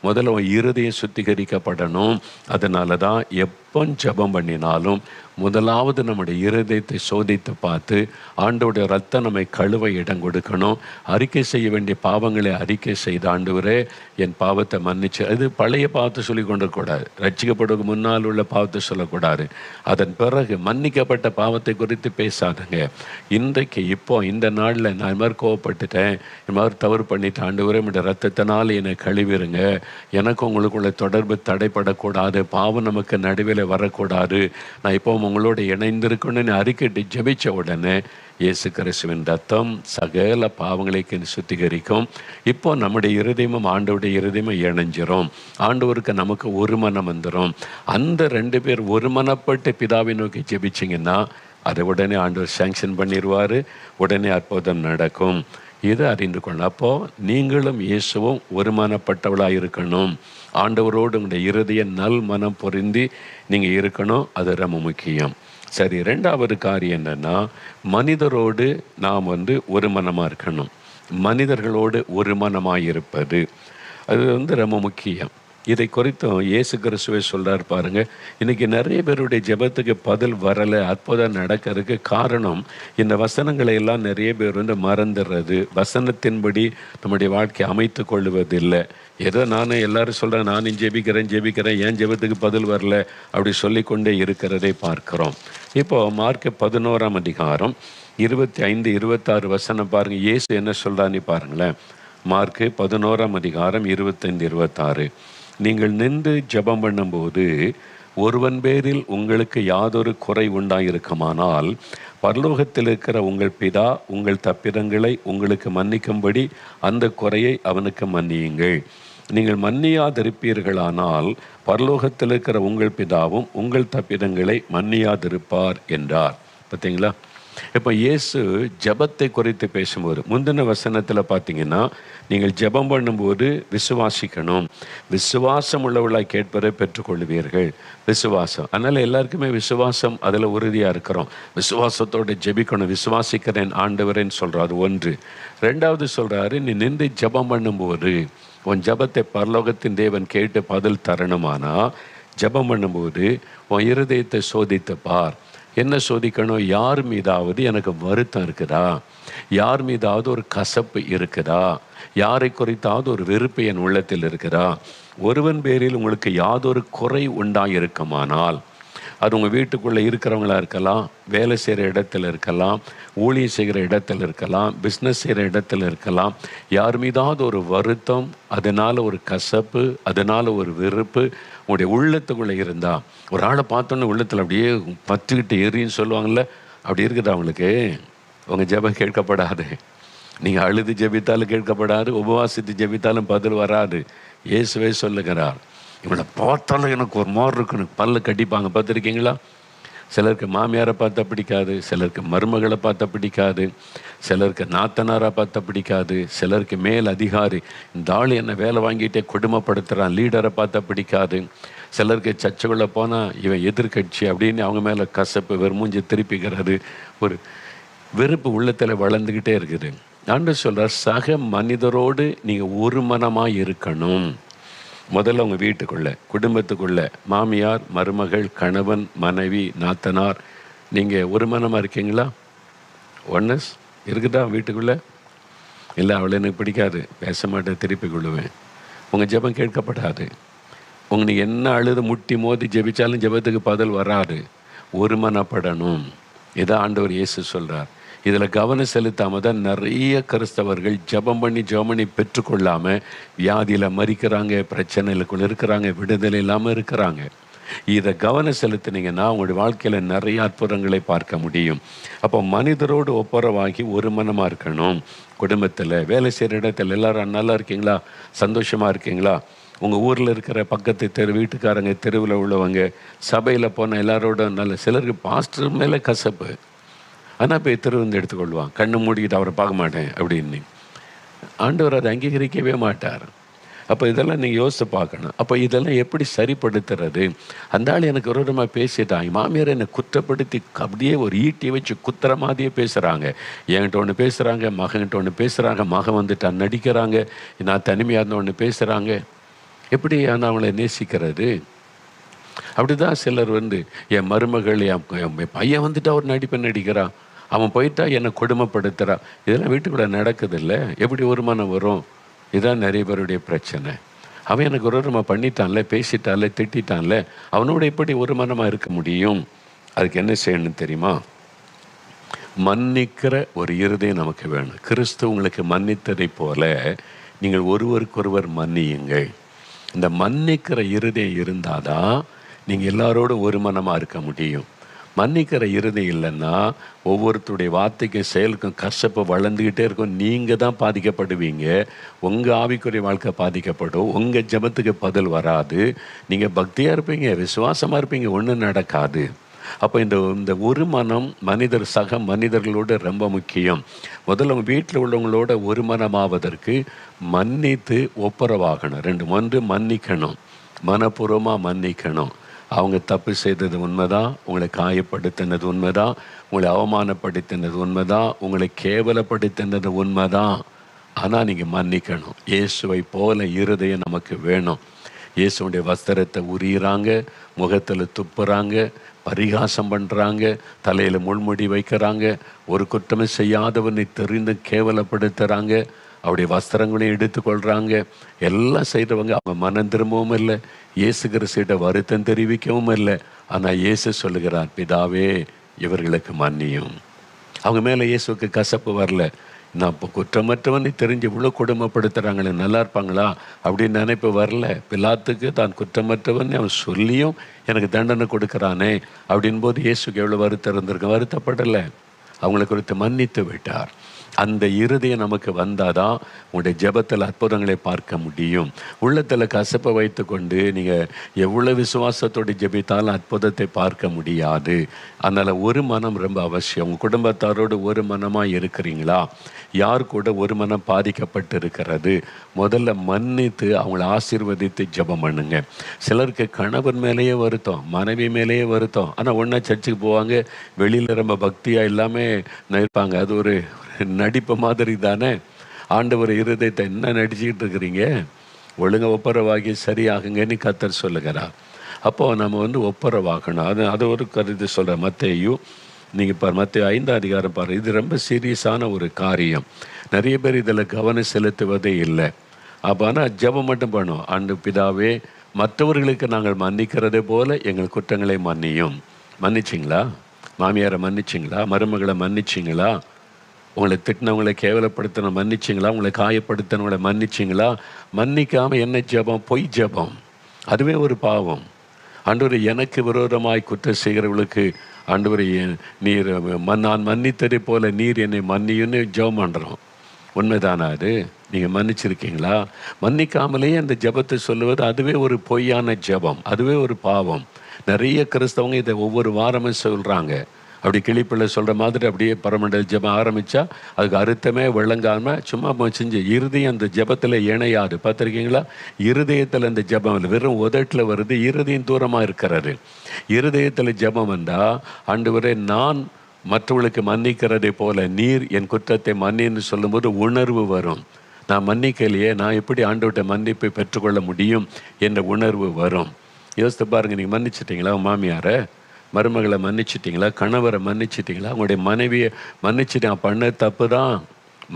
முதல்ல உன் இருதயம் சுத்திகரிக்கப்படணும். அதனால தான் எப்போ ஜெபம் பண்ணினாலும் முதலாவது நம்முடைய இருதயத்தை சோதித்து பார்த்து ஆண்டோடைய ரத்தம் நம்மை கழுவ இடம் கொடுக்கணும். அறிக்கை செய்ய வேண்டிய பாவங்களை அறிக்கை செய்த ஆண்டவரே என் பாவத்தை மன்னிச்சு, அது பழைய பாவத்தை சொல்லி கொண்டிருக்கூடாது, ரட்சிக்கப்படுவதற்கு முன்னால் உள்ள பாவத்தை சொல்லக்கூடாது. அதன் பிறகு மன்னிக்கப்பட்ட பாவத்தை குறித்து பேசாதுங்க. இன்றைக்கு இப்போ இந்த நாளில் நான் இது மாதிரி கோவப்பட்டுட்டேன், இது மாதிரி தவறு பண்ணிட்டேன், ஆண்டவரே என்னுடைய ரத்தத்தினால் என்னை கழுவிருங்க, எனக்கு உங்களுக்குள்ள தொடர்பு தடைப்படக்கூடாது, பாவம் நமக்கு நடுவில் மேலே வரக்கூடாது, நான் இப்போ உங்களோட இணைந்திருக்கணும்னு அறிக்கைட்டு ஜெபிச்ச உடனே இயேசு கிறிஸ்துவின் ரத்தம் சகல பாவங்களுக்கு சுத்திகரிக்கும். இப்போ நம்முடைய இருதயமும் ஆண்டவருடைய இருதயமும் இணைஞ்சிரும். ஆண்டவருக்கு நமக்கு ஒரு மனம் வந்துடும். அந்த 2 பேர் ஒரு மனப்பட்டு பிதாவை நோக்கி ஜெபிச்சிங்கன்னா அதை உடனே ஆண்டவர் சாங்ஷன் பண்ணிடுவார். உடனே அற்புதம் நடக்கும். இதை அறிந்து கொள்ளணும். அப்போது நீங்களும் இயேசுவும் ஒருமனப்பட்டவளாக இருக்கணும். ஆண்டவரோடு உங்களுடைய இருதய நல் மனம் பொருந்தி நீங்கள் இருக்கணும். அது ரொம்ப முக்கியம். சரி, 2வது காரியம் என்னென்னா, மனிதரோடு நாம் ஒரு மனமாக இருக்கணும். மனிதர்களோடு ஒரு மனமாக இருப்பது அது ரொம்ப முக்கியம். இதை குறித்தும் இயேசு கிறிஸ்துவே சொல்கிறார் பாருங்கள். இன்றைக்கி நிறைய பேருடைய ஜெபத்துக்கு பதில் வரலை, அற்புதம் நடக்கிறதுக்கு காரணம் இந்த வசனங்களை எல்லாம் நிறைய பேர் மறந்துடுறது, வசனத்தின்படி நம்முடைய வாழ்க்கையை அமைத்து கொள்வதில்லை. ஏதோ நானும் எல்லாரும் சொல்கிறேன், நானும் ஜெபிக்கிறேன், ஏன் ஜெபத்துக்கு பதில் வரல அப்படி சொல்லிக்கொண்டே இருக்கிறதை பார்க்குறோம். இப்போது மார்க் 11ஆம் அதிகாரம் 25, 26 வசனம் பாருங்கள். இயேசு என்ன சொல்கிறான்னு பாருங்களேன். மார்க் 11ஆம் அதிகாரம் 25, 26. நீங்கள் நின்று ஜெபம் பண்ணும்போது ஒருவன் பேரில் உங்களுக்கு யாதொரு குறை உண்டாயிருக்குமானால் பரலோகத்தில் இருக்கிற உங்கள் பிதா உங்கள் தப்பிதங்களை உங்களுக்கு மன்னிக்கும்படி அந்த குறையை அவனுக்கு மன்னியுங்கள். நீங்கள் மன்னியாதிருப்பீர்களானால் பரலோகத்தில் இருக்கிற உங்கள் பிதாவும் உங்கள் தப்பிதங்களை மன்னியாதிருப்பார் என்றார். பார்த்தீங்களா? இப்போ இயேசு ஜெபத்தை குறித்து பேசும்போது முந்தின வசனத்தில் பார்த்தீங்கன்னா, நீங்கள் ஜெபம் பண்ணும்போது விசுவாசிக்கணும், விசுவாசம் உள்ளவர்களாக கேட்பதை பெற்றுக்கொள்வீர்கள். விசுவாசம், அதனால் எல்லாருக்குமே விசுவாசம், அதில் உறுதியாக இருக்கிறோம். விசுவாசத்தோடு ஜெபிக்கணும், விசுவாசிக்கிறேன் ஆண்டவரேன்னு சொல்கிறோம். அது ஒன்று. 2வது சொல்கிறாரு, நீ நின்று ஜெபம் பண்ணும்போது உன் ஜெபத்தை பரலோகத்தின் தேவன் கேட்டு பதில் தரணுமானா ஜெபம் பண்ணும்போது உன் இருதயத்தை சோதித்து பார். என்ன சோதிக்கணும்? யார் மீதாவது எனக்கு வருத்தம் இருக்குதா? யார் மீதாவது ஒரு கசப்பு இருக்குதா? யாரை குறித்தாவது ஒரு வெறுப்பு என் உள்ளத்தில் இருக்குதா? ஒருவன் பேரில் உங்களுக்கு யாதொரு குறை உண்டாயிருக்குமானால், அது உங்கள் வீட்டுக்குள்ளே இருக்கிறவங்களா இருக்கலாம், வேலை செய்கிற இடத்துல இருக்கலாம், ஊழியம் செய்கிற இடத்துல இருக்கலாம், பிஸ்னஸ் செய்கிற இடத்துல இருக்கலாம். யார் மீதாவது ஒரு வருத்தம், அதனால் ஒரு கசப்பு, அதனால் ஒரு வெறுப்பு உங்களுடைய உள்ளத்துக்குள்ளே இருந்தால், ஒரு ஆளை பார்த்தோன்னே உள்ளத்தில் அப்படியே பத்துக்கிட்டு எரின்னு சொல்லுவாங்கள்ல, அப்படி இருக்குதா அவங்களுக்கு? உங்கள் ஜெபம் கேட்கப்படாது. நீங்கள் அழுது ஜெபித்தாலும் கேட்கப்படாது, உபவாசித்து ஜெபித்தாலும் பதில் வராது. இயேசுவே சொல்லுகிறார், இவனை பார்த்தாலும் எனக்கு ஒரு மாதிரி இருக்குன்னு பல்ல கட்டிப்பாங்க. பார்த்துருக்கீங்களா? சிலருக்கு மாமியாரை பார்த்தா பிடிக்காது, சிலருக்கு மருமகளை பார்த்தா பிடிக்காது, சிலருக்கு நாத்தனாரை பார்த்தா பிடிக்காது, சிலருக்கு மேல் அதிகாரி இந்த ஆள் என்ன வேலை வாங்கிட்டே கொடுமைப்படுத்துகிறான் லீடரை பார்த்தா பிடிக்காது, சிலருக்கு சர்ச்சுக்குள்ளே போனால் இவன் எதிர்கட்சி அப்படின்னு அவங்க மேலே கசப்பு வெறுமூஞ்சி திருப்பிக்கிறது, ஒரு வெறுப்பு உள்ளத்தில் வளர்ந்துக்கிட்டே இருக்குது. ஆண்டவர் சொல்கிறார், சக மனிதரோடு நீங்கள் ஒரு மனமாக இருக்கணும். முதல்ல உங்கள் வீட்டுக்குள்ளே, குடும்பத்துக்குள்ளே, மாமியார், மருமகள், கணவன், மனைவி, நாத்தனார், நீங்கள் ஒரு மனமாக இருக்கீங்களா? ஒன்னஸ் இருக்குதா வீட்டுக்குள்ளே? இல்லை, அவளை எனக்கு பிடிக்காது, பேச மாட்டேன், திருப்பி கொள்ளுவேன். உங்கள் ஜெபம் கேட்கப்படாது. உங்களுக்கு என்ன அழுது முட்டி மோதி ஜெபிச்சாலும் ஜெபத்துக்கு பதில் வராது. ஒரு மனப்படணும். இதான் ஆண்டவர் இயேசு சொல்கிறார். இதில் கவனம் செலுத்தாமல் தான் நிறைய கிறிஸ்தவர்கள் ஜெபம் பண்ணி பெற்றுக்கொள்ளாமல் வியாதியில் மறிக்கிறாங்க, பிரச்சனைகளுக்குள்ள இருக்கிறாங்க, விடுதலை இல்லாமல் இருக்கிறாங்க. இதை கவனம் செலுத்தினீங்கன்னா உங்களுடைய வாழ்க்கையில் நிறைய அற்புதங்களை பார்க்க முடியும். அப்போ மனிதரோடு ஒப்புரவாகி ஒரு மனமாக இருக்கணும். குடும்பத்தில், வேலை செய்கிற இடத்துல எல்லாரும் நல்லா இருக்கீங்களா? சந்தோஷமாக இருக்கீங்களா? உங்கள் ஊரில் இருக்கிற பக்கத்து வீட்டுக்காரங்க, தெருவில் உள்ளவங்க, சபையில் போன எல்லாரோட நல்ல. சிலருக்கு பாஸ்டர் மேலே கசப்பு, ஆனால் போய் தெரு வந்து எடுத்துக்கொள்வான், கண்ணு மூடிக்கிட்டு அவரை பார்க்க மாட்டேன் அப்படின்னு. ஆண்டவர் அதை அங்கீகரிக்கவே மாட்டார். அப்போ இதெல்லாம் நீங்கள் யோசித்து பார்க்கணும். அப்போ இதெல்லாம் எப்படி சரிப்படுத்துறது? அந்த ஆள் எனக்கு விரோதமாக பேசிட்டாங்க, மாமியார் என்னை குற்றப்படுத்தி அப்படியே ஒரு ஈட்டியை வச்சு குத்துற மாதிரியே பேசுகிறாங்க. என்கிட்ட ஒன்று பேசுகிறாங்க, மகன்கிட்ட ஒன்று பேசுகிறாங்க, மகன் வந்துட்டு நடிக்கிறாங்க, நான் தனிமையாக இருந்த ஒன்று பேசுகிறாங்க. எப்படி ஆனால் அவங்கள நேசிக்கிறது? அப்படி தான் சிலர் என் மருமகள், என் பையன் வந்துட்டு அவர் நடிக்கிறான், அவன் போயிட்டா என்னை கொடுமைப்படுத்துகிறான். இதெல்லாம் வீட்டுக்குள்ளே நடக்குதில்ல. எப்படி ஒரு மனம் வரும்? இதுதான் நிறைய பேருடைய பிரச்சனை. அவன் எனக்கு ஒரு பண்ணிட்டான்ல, பேசிட்டான்ல, திட்டான்ல, அவனோட எப்படி ஒரு மனமாக இருக்க முடியும்? அதுக்கு என்ன செய்யணும்னு தெரியுமா? மன்னிக்கிற ஒரு இருதயம் நமக்கு வேணும். கிறிஸ்து உங்களுக்கு மன்னித்ததை போல நீங்கள் ஒருவருக்கொருவர் மன்னியுங்கள். இந்த மன்னிக்கிற இருதயம் இருந்தாதான் நீங்கள் எல்லாரோடும் ஒரு மனமாக இருக்க முடியும். மன்னிக்கிற இருதயம் இல்லைன்னா ஒவ்வொருத்தருடைய வார்த்தைக்கும் செயலுக்கும் கஷ்டப்பை வளர்ந்துக்கிட்டே இருக்கும். நீங்கள் தான் பாதிக்கப்படுவீங்க. உங்கள் ஆவிக்குரிய வாழ்க்கை பாதிக்கப்படும். உங்கள் ஜெபத்துக்கு பதில் வராது. நீங்கள் பக்தியாக இருப்பீங்க, விசுவாசமாக இருப்பீங்க, ஒன்றும் நடக்காது. அப்போ இந்த ஒரு மனம் சக மனிதர்களோடு ரொம்ப முக்கியம். முதல்ல உங்கள் வீட்டில் உள்ளவங்களோட ஒரு மனமாவதற்கு மன்னித்து ஒப்புரவாகணும். ஒன்று மன்னிக்கணும், மனப்பூர்வமாக மன்னிக்கணும். அவங்க தப்பு செய்தது உண்மைதான், உங்களை காயப்படுத்தினது உண்மைதான், உங்களை அவமானப்படுத்தினது உண்மைதான், உங்களை கேவலப்படுத்தினது உண்மைதான். ஆனால் நீங்கள் மன்னிக்கணும். இயேசுவை போல இருதயம் நமக்கு வேணும். இயேசுடைய வஸ்திரத்தை உரியிறாங்க, முகத்தில் துப்புறாங்க, பரிகாசம் பண்ணுறாங்க, தலையில் முள்முடி வைக்கிறாங்க, ஒரு குற்றமும் செய்யாதவனை தெரிந்து கேவலப்படுத்துகிறாங்க, அவருடைய வஸ்திரங்களையும் எடுத்துக்கொள்கிறாங்க. எல்லாம் செய்கிறவங்க அவங்க மனம் திரும்பவும் இல்லை, இயேசு கிறிஸ்துவிட வருத்தம் தெரிவிக்கவும் இல்லை. ஆனால் இயேசு சொல்லுகிறார், பிதாவே இவர்களுக்கு மன்னியும். அவங்க மேலே இயேசுக்கு கசப்பு வரல. நான் இப்போ குற்றமற்றவன் தெரிஞ்சு இவ்வளோ கொடுமைப்படுத்துகிறாங்களே, நல்லா இருப்பாங்களா அப்படின்னு நினைப்பு வரல. பிலாத்துக்கு தான் குற்றமற்றவன் அவன் சொல்லியும் எனக்கு தண்டனை கொடுக்குறானே அப்படின் போது இயேசுக்கு எவ்வளோ வருத்தம் இருந்திருக்கு. வருத்தப்படலை, அவங்களை குறித்து மன்னித்து விட்டார். அந்த இருதயம் நமக்கு வந்தால் தான் உங்களுடைய ஜெபத்தில் அற்புதங்களை பார்க்க முடியும். உள்ளத்தில் கசப்பை வைத்து கொண்டு நீங்கள் எவ்வளோ விசுவாசத்தோடு ஜெபித்தாலும் அற்புதத்தை பார்க்க முடியாது. அதனால் ஒரு மனம் ரொம்ப அவசியம். உங்கள் குடும்பத்தாரோடு ஒரு மனமாக இருக்கிறீங்களா? யார் கூட ஒரு மனம் பாதிக்கப்பட்டு இருக்கிறது? முதல்ல மன்னித்து அவங்கள ஆசீர்வதித்து ஜெபம் பண்ணுங்க. சிலருக்கு கணவன் மேலேயே வருத்தம், மனைவி மேலேயே வருத்தம், ஆனால் ஒன்றா சர்ச்சுக்கு போவாங்க, வெளியில் ரொம்ப பக்தியாக எல்லாமே இருப்பாங்க. அது ஒரு நடிப்பு மாதிரி தானே. ஆண்டவர் இருதயத்தை என்ன நடிச்சுக்கிட்டு இருக்கிறீங்க? ஒழுங்க ஒப்புரவாகி சரியாகுங்கன்னு கர்த்தர் சொல்லுகிறார். அப்போது நம்ம ஒப்புரவாகணும். அது ஒரு கருத்து சொல்கிறேன். மத்தேயு நீங்கள் மத்தேயு 5 அதிகாரம் பாருங்கள். இது ரொம்ப சீரியஸான ஒரு காரியம். நிறைய பேர் இதில் கவனம் செலுத்துவதே இல்லை. அப்போ ஆனால் ஜெபம் மட்டும் பண்ணும். ஆண்டு பிதாவே, மற்றவர்களுக்கு நாங்கள் மன்னிக்கிறதே போல எங்கள் குற்றங்களை மன்னியும். மன்னிச்சிங்களா? மாமியாரை மன்னிச்சிங்களா? மருமகளை மன்னிச்சிங்களா? உங்களை திட்டினவங்களை கேவலப்படுத்தின மன்னிச்சிங்களா? உங்களை காயப்படுத்தினவங்களை மன்னிச்சிங்களா? மன்னிக்காமல் என்ன ஜெபம்? பொய் ஜெபம். அதுவே ஒரு பாவம். ஆண்டவரே, எனக்கு விரோதமாய் குற்றம் செய்கிறவர்களுக்கு ஆண்டவரே நீர் நான் மன்னித்ததை போல நீர் என்னை மன்னியுன்னு ஜெபம் பண்ணுறோம். உண்மைதானா அது? நீங்கள் மன்னிச்சிருக்கீங்களா? மன்னிக்காமலேயே அந்த ஜெபத்தை சொல்லுவது அதுவே ஒரு பொய்யான ஜெபம், அதுவே ஒரு பாவம். நிறைய கிறிஸ்தவங்க இதை ஒவ்வொரு வாரமும் சொல்கிறாங்க. அப்படி கிளிப்பிள்ளை சொல்கிற மாதிரி அப்படியே பரமண்டல் ஜெபம் ஆரம்பித்தா அதுக்கு அர்த்தமே விளங்காமல் சும்மா செஞ்சு இருதயம் அந்த ஜெபத்தில் இணையாது. பார்த்துருக்கீங்களா? இருதயத்தில் அந்த ஜெபம் இல்லை, வெறும் உதட்டில் வருது, இருதயம் தூரமாக இருக்கிறாரு. இருதயத்தில் ஜெபம் வந்தால் ஆண்டவரே, நான் மற்றவர்களுக்கு மன்னிக்கிறதை போல நீர் என் குற்றத்தை மன்னின்னு சொல்லும்போது உணர்வு வரும். நான் மன்னிக்கலையே, நான் எப்படி ஆண்டவர்கிட்ட மன்னிப்பை பெற்றுக்கொள்ள முடியும் என்ற உணர்வு வரும். யோசித்து பாருங்கள். நீங்கள் மன்னிச்சிட்டிங்களா? மாமியாரை, மருமகளை மன்னிச்சிட்டிங்களா? கணவரை மன்னிச்சிட்டிங்களா? உங்களுடைய மனைவியை மன்னிச்சிட்டேன், பண்ண தப்பு தான்,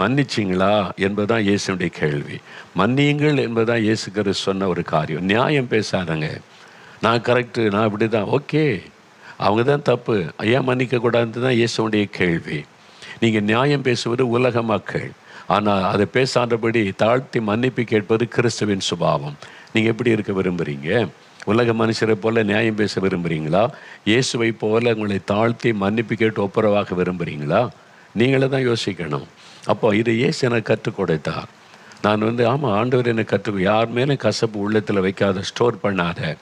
மன்னிச்சிங்களா என்பதுதான் இயேசுடைய கேள்வி. மன்னியுங்கள் என்பதுதான் இயேசு கிறிஸ்து சொன்ன ஒரு காரியம். நியாயம் பேசாதங்க. நான் கரெக்டு, நான் இப்படி தான், ஓகே, அவங்க தான் தப்பு, ஏன் மன்னிக்கக்கூடாதுன்னு தான் இயேசுடைய கேள்வி. நீங்கள் நியாயம் பேசுவது உலக மக்கள், ஆனால் அதை பேசாதபடி தாழ்த்தி மன்னிப்பு கேட்பது கிறிஸ்துவின் சுபாவம். நீங்கள் எப்படி இருக்க விரும்புகிறீங்க? உலக மனுஷரை போல நியாயம் பேச விரும்புகிறீங்களா? இயேசுவை போல உங்களை தாழ்த்தி மன்னிப்பு கேட்டு ஒப்புரவாக விரும்புகிறீங்களா? நீங்களே தான் யோசிக்கணும். அப்போ இதை இயேசு எனக்கு கற்றுக் கொடுத்தார். நான் ஆமாம், ஆண்டவர் என்னை யார் மேலும் கசப்பு உள்ளத்தில் வைக்காத, ஸ்டோர் பண்ணாத,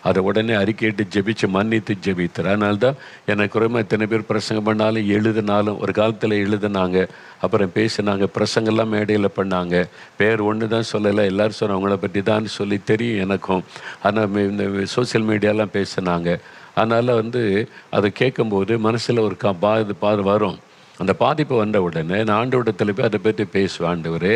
அதை உடனே அறிக்கையிட்டு ஜெபிச்சு மன்னித்து ஜெபித்தார். அதனால தான் எனக்கு ரொம்ப எத்தனை பேர் பிரசங்கம் பண்ணாலும் எழுதினாலும், ஒரு காலத்தில் எழுதினாங்க, அப்புறம் பேசினாங்க, பிரசங்கெல்லாம் மேடையில் பண்ணாங்க, பேர் ஒன்று தான் சொல்லலை, எல்லோரும் சொன்ன அவங்கள பற்றி தான் சொல்லி தெரியும் எனக்கும். ஆனால் இந்த சோசியல் மீடியாலாம் பேசினாங்க. அதனால் அதை கேட்கும்போது மனசில் ஒரு பாது வரும். அந்த பாதிப்பு வந்த உடனே நான் ஆண்டவரிடத்தில் போய் அதை பற்றி பேசுவேன். ஆண்டவரே,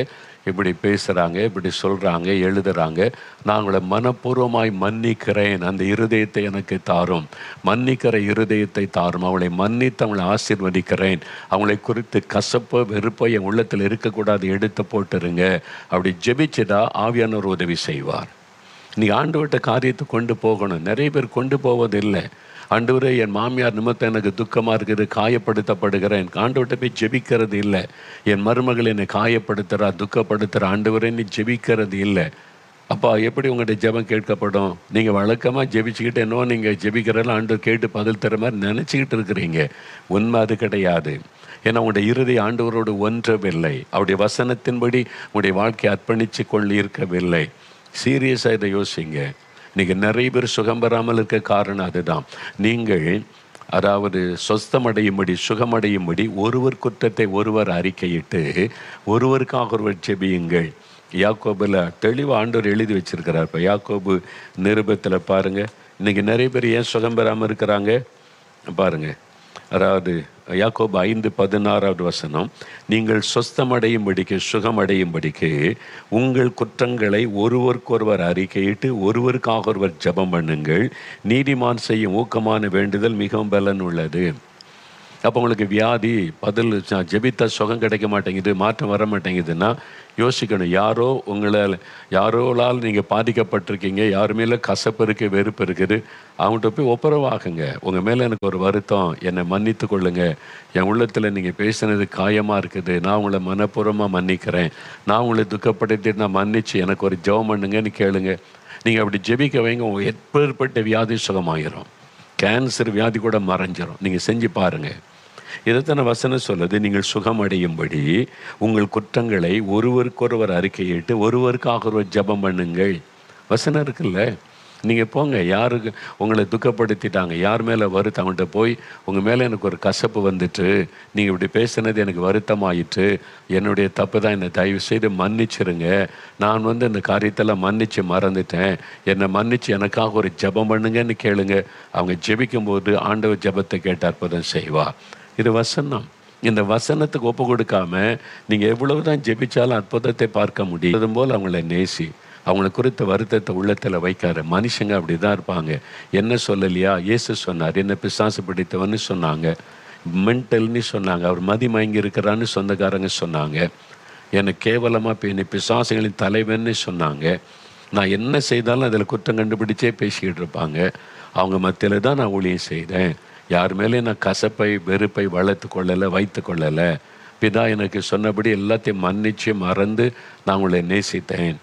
இப்படி பேசுகிறாங்க, இப்படி சொல்கிறாங்க, எழுதுகிறாங்க, நான் அவங்கள மனப்பூர்வமாய் மன்னிக்கிறேன், அந்த இருதயத்தை எனக்கு தாரும், மன்னிக்கிற இருதயத்தை தாரும், அவளை மன்னித்து அவங்களை ஆசீர்வதிக்கிறேன், அவங்களை குறித்து கசப்போ வெறுப்போ என் உள்ளத்தில் இருக்கக்கூடாது, எடுத்து போட்டுருங்க. அப்படி ஜெபிச்சுதா ஆவியானவர் உதவி செய்வார். நீ ஆண்டவர்கிட்ட காரியத்தை கொண்டு போகணும். நிறைய பேர் கொண்டு போவதில்லை. ஆண்டவரே, என் மாமியார் நிமித்தம் எனக்கு துக்கமாக இருக்குது, காயப்படுத்தப்படுகிறேன், ஆண்டவர்கிட்ட போய் ஜெபிக்கிறது இல்லை. என் மருமகள் என்னை காயப்படுத்துகிறா, துக்கப்படுத்துகிற, ஆண்டவரே நீ ஜெபிக்கிறது இல்லை. அப்போ எப்படி உங்கள்கிட்ட ஜெபம் கேட்கப்படும்? நீங்கள் வழக்கமாக ஜெபிச்சுக்கிட்டு என்னவோ நீங்கள் ஜெபிக்கிறதெல்லாம் ஆண்டவர் கேட்டு பதில் தர மாதிரி நினச்சிக்கிட்டு இருக்கிறீங்க. உண்மை அது கிடையாது. ஏன்னா உங்களுடைய இறுதி ஆண்டவரோடு ஒன்றவில்லை. அவருடைய வசனத்தின்படி உங்களுடைய வாழ்க்கையை அர்ப்பணித்து கொண்டு இருக்கவில்லை. சீரியஸாக இதை யோசிங்க. நீங்கள் நிறைய பேர் சுகம் பெறாமல் இருக்க காரணம் அதுதான். நீங்கள் அதாவது சொஸ்தமடையும்படி சுகமடையும்படி ஒருவர் குற்றத்தை ஒருவர் அறிக்கையிட்டு ஒருவருக்காக ஒருவர் ஜெபியுங்கள். யாக்கோபில் தெளிவாக ஆண்டவர் எழுதி வச்சிருக்கிறார். இப்போ யாக்கோபு நிருபத்தில் பாருங்கள், இன்றைக்கி நிறைய பேர் ஏன் சுகம் பெறாமல் இருக்கிறாங்க பாருங்கள். அதாவது யாக்கோபு 5:16 நீங்கள் சொஸ்தமடையும்படிக்கு சுகமடையும்படிக்கு உங்கள் குற்றங்களை ஒருவருக்கொருவர் அறிக்கையிட்டு ஒருவருக்காக ஒருவர் ஜெபம் பண்ணுங்கள். நீதிமான் செய்யும் ஊக்கமான வேண்டுதல் மிகவும் பலன் உள்ளது. அப்போ உங்களுக்கு வியாதி பதில் ஜெபித்த சுகம் கிடைக்க மாட்டேங்குது, மாற்றம் வர மாட்டேங்குதுன்னா யோசிக்கணும். யாரோலால் நீங்கள் பாதிக்கப்பட்டிருக்கீங்க, யார் மேலே கசப்பு இருக்குது, வெறுப்பு இருக்குது, அவங்கள்ட்ட போய் ஒப்புரவாகுங்க. உங்கள் மேலே எனக்கு ஒரு வருத்தம், என்னை மன்னித்து கொள்ளுங்க, என் உள்ளத்தில் நீங்கள் பேசினது காயமாக இருக்குது, நான் உங்களை மனப்பூர்வமாக மன்னிக்கிறேன், நான் உங்களை துக்கப்படுத்திட்டு நான் மன்னிச்சு எனக்கு ஒரு ஜெபம் பண்ணுங்கன்னு கேளுங்க. நீங்கள் அப்படி ஜெபிக்க வைங்க, உங்கள் எப்பேற்பட்ட வியாதி சுகமாயிரும். கேன்சர் வியாதி கூட மறைஞ்சிரும். நீங்கள் செஞ்சு பாருங்கள். இதைத்தான வசனம் சொல்லுது, நீங்கள் சுகமடையும்படி உங்கள் குற்றங்களை ஒருவருக்கொருவர் அறிக்கையிட்டு ஒருவருக்காக ஒருவர் ஜெபம் பண்ணுங்கள். வசனம் இருக்குல்ல. நீங்கள் போங்க, யாருக்கு உங்களை துக்கப்படுத்திட்டாங்க, யார் மேலே வருத்தம், அவங்கள்ட்ட போய் உங்கள் மேலே எனக்கு ஒரு கசப்பு வந்துட்டு, நீங்கள் இப்படி பேசுனது எனக்கு வருத்தமாயிட்டு, என்னுடைய தப்பு தான், என்னை தயவு செய்து மன்னிச்சிருங்க, நான் இந்த காரியத்தெல்லாம் மன்னித்து மறந்துட்டேன், என்னை மன்னித்து எனக்காக ஒரு ஜெபம் பண்ணுங்கன்னு கேளுங்க. அவங்க ஜெபிக்கும்போது ஆண்டவர் ஜெபத்தை கேட்டு அற்புதம் செய்வா. இது வசனம். இந்த வசனத்துக்கு ஒப்பு கொடுக்காம நீங்கள் எவ்வளவு தான் ஜெபிச்சாலும் அற்புதத்தை பார்க்க முடியாது போல் அவங்கள நேசி. அவங்கள குறித்த வருத்தத்தை உள்ளத்தில் வைக்காரு. மனுஷங்க அப்படி தான் இருப்பாங்க. என்ன சொல்லலையா? இயேசு சொன்னார், என்ன பிசாசு பிடித்தவன்னு சொன்னாங்க, மென்டல்னு சொன்னாங்க, அவர் மதிமயங்கி இருக்கிறான்னு சொந்தக்காரங்க சொன்னாங்க, என்னை கேவலமாக என்னை பிசாசுகளின் தலைவன்னு சொன்னாங்க. நான் என்ன செய்தாலும் அதில் குற்றம் கண்டுபிடிச்சே பேசிக்கிட்டு இருப்பாங்க. அவங்க மத்தியில் தான் நான் ஊழியம் செய்தேன். யார் மேலே நான் கசப்பை வெறுப்பை வளர்த்து கொள்ளலை, வைத்து கொள்ளலை. பிதா எனக்கு சொன்னபடி எல்லாத்தையும் மன்னிச்சு மறந்து நான் உங்களை நேசித்தேன்.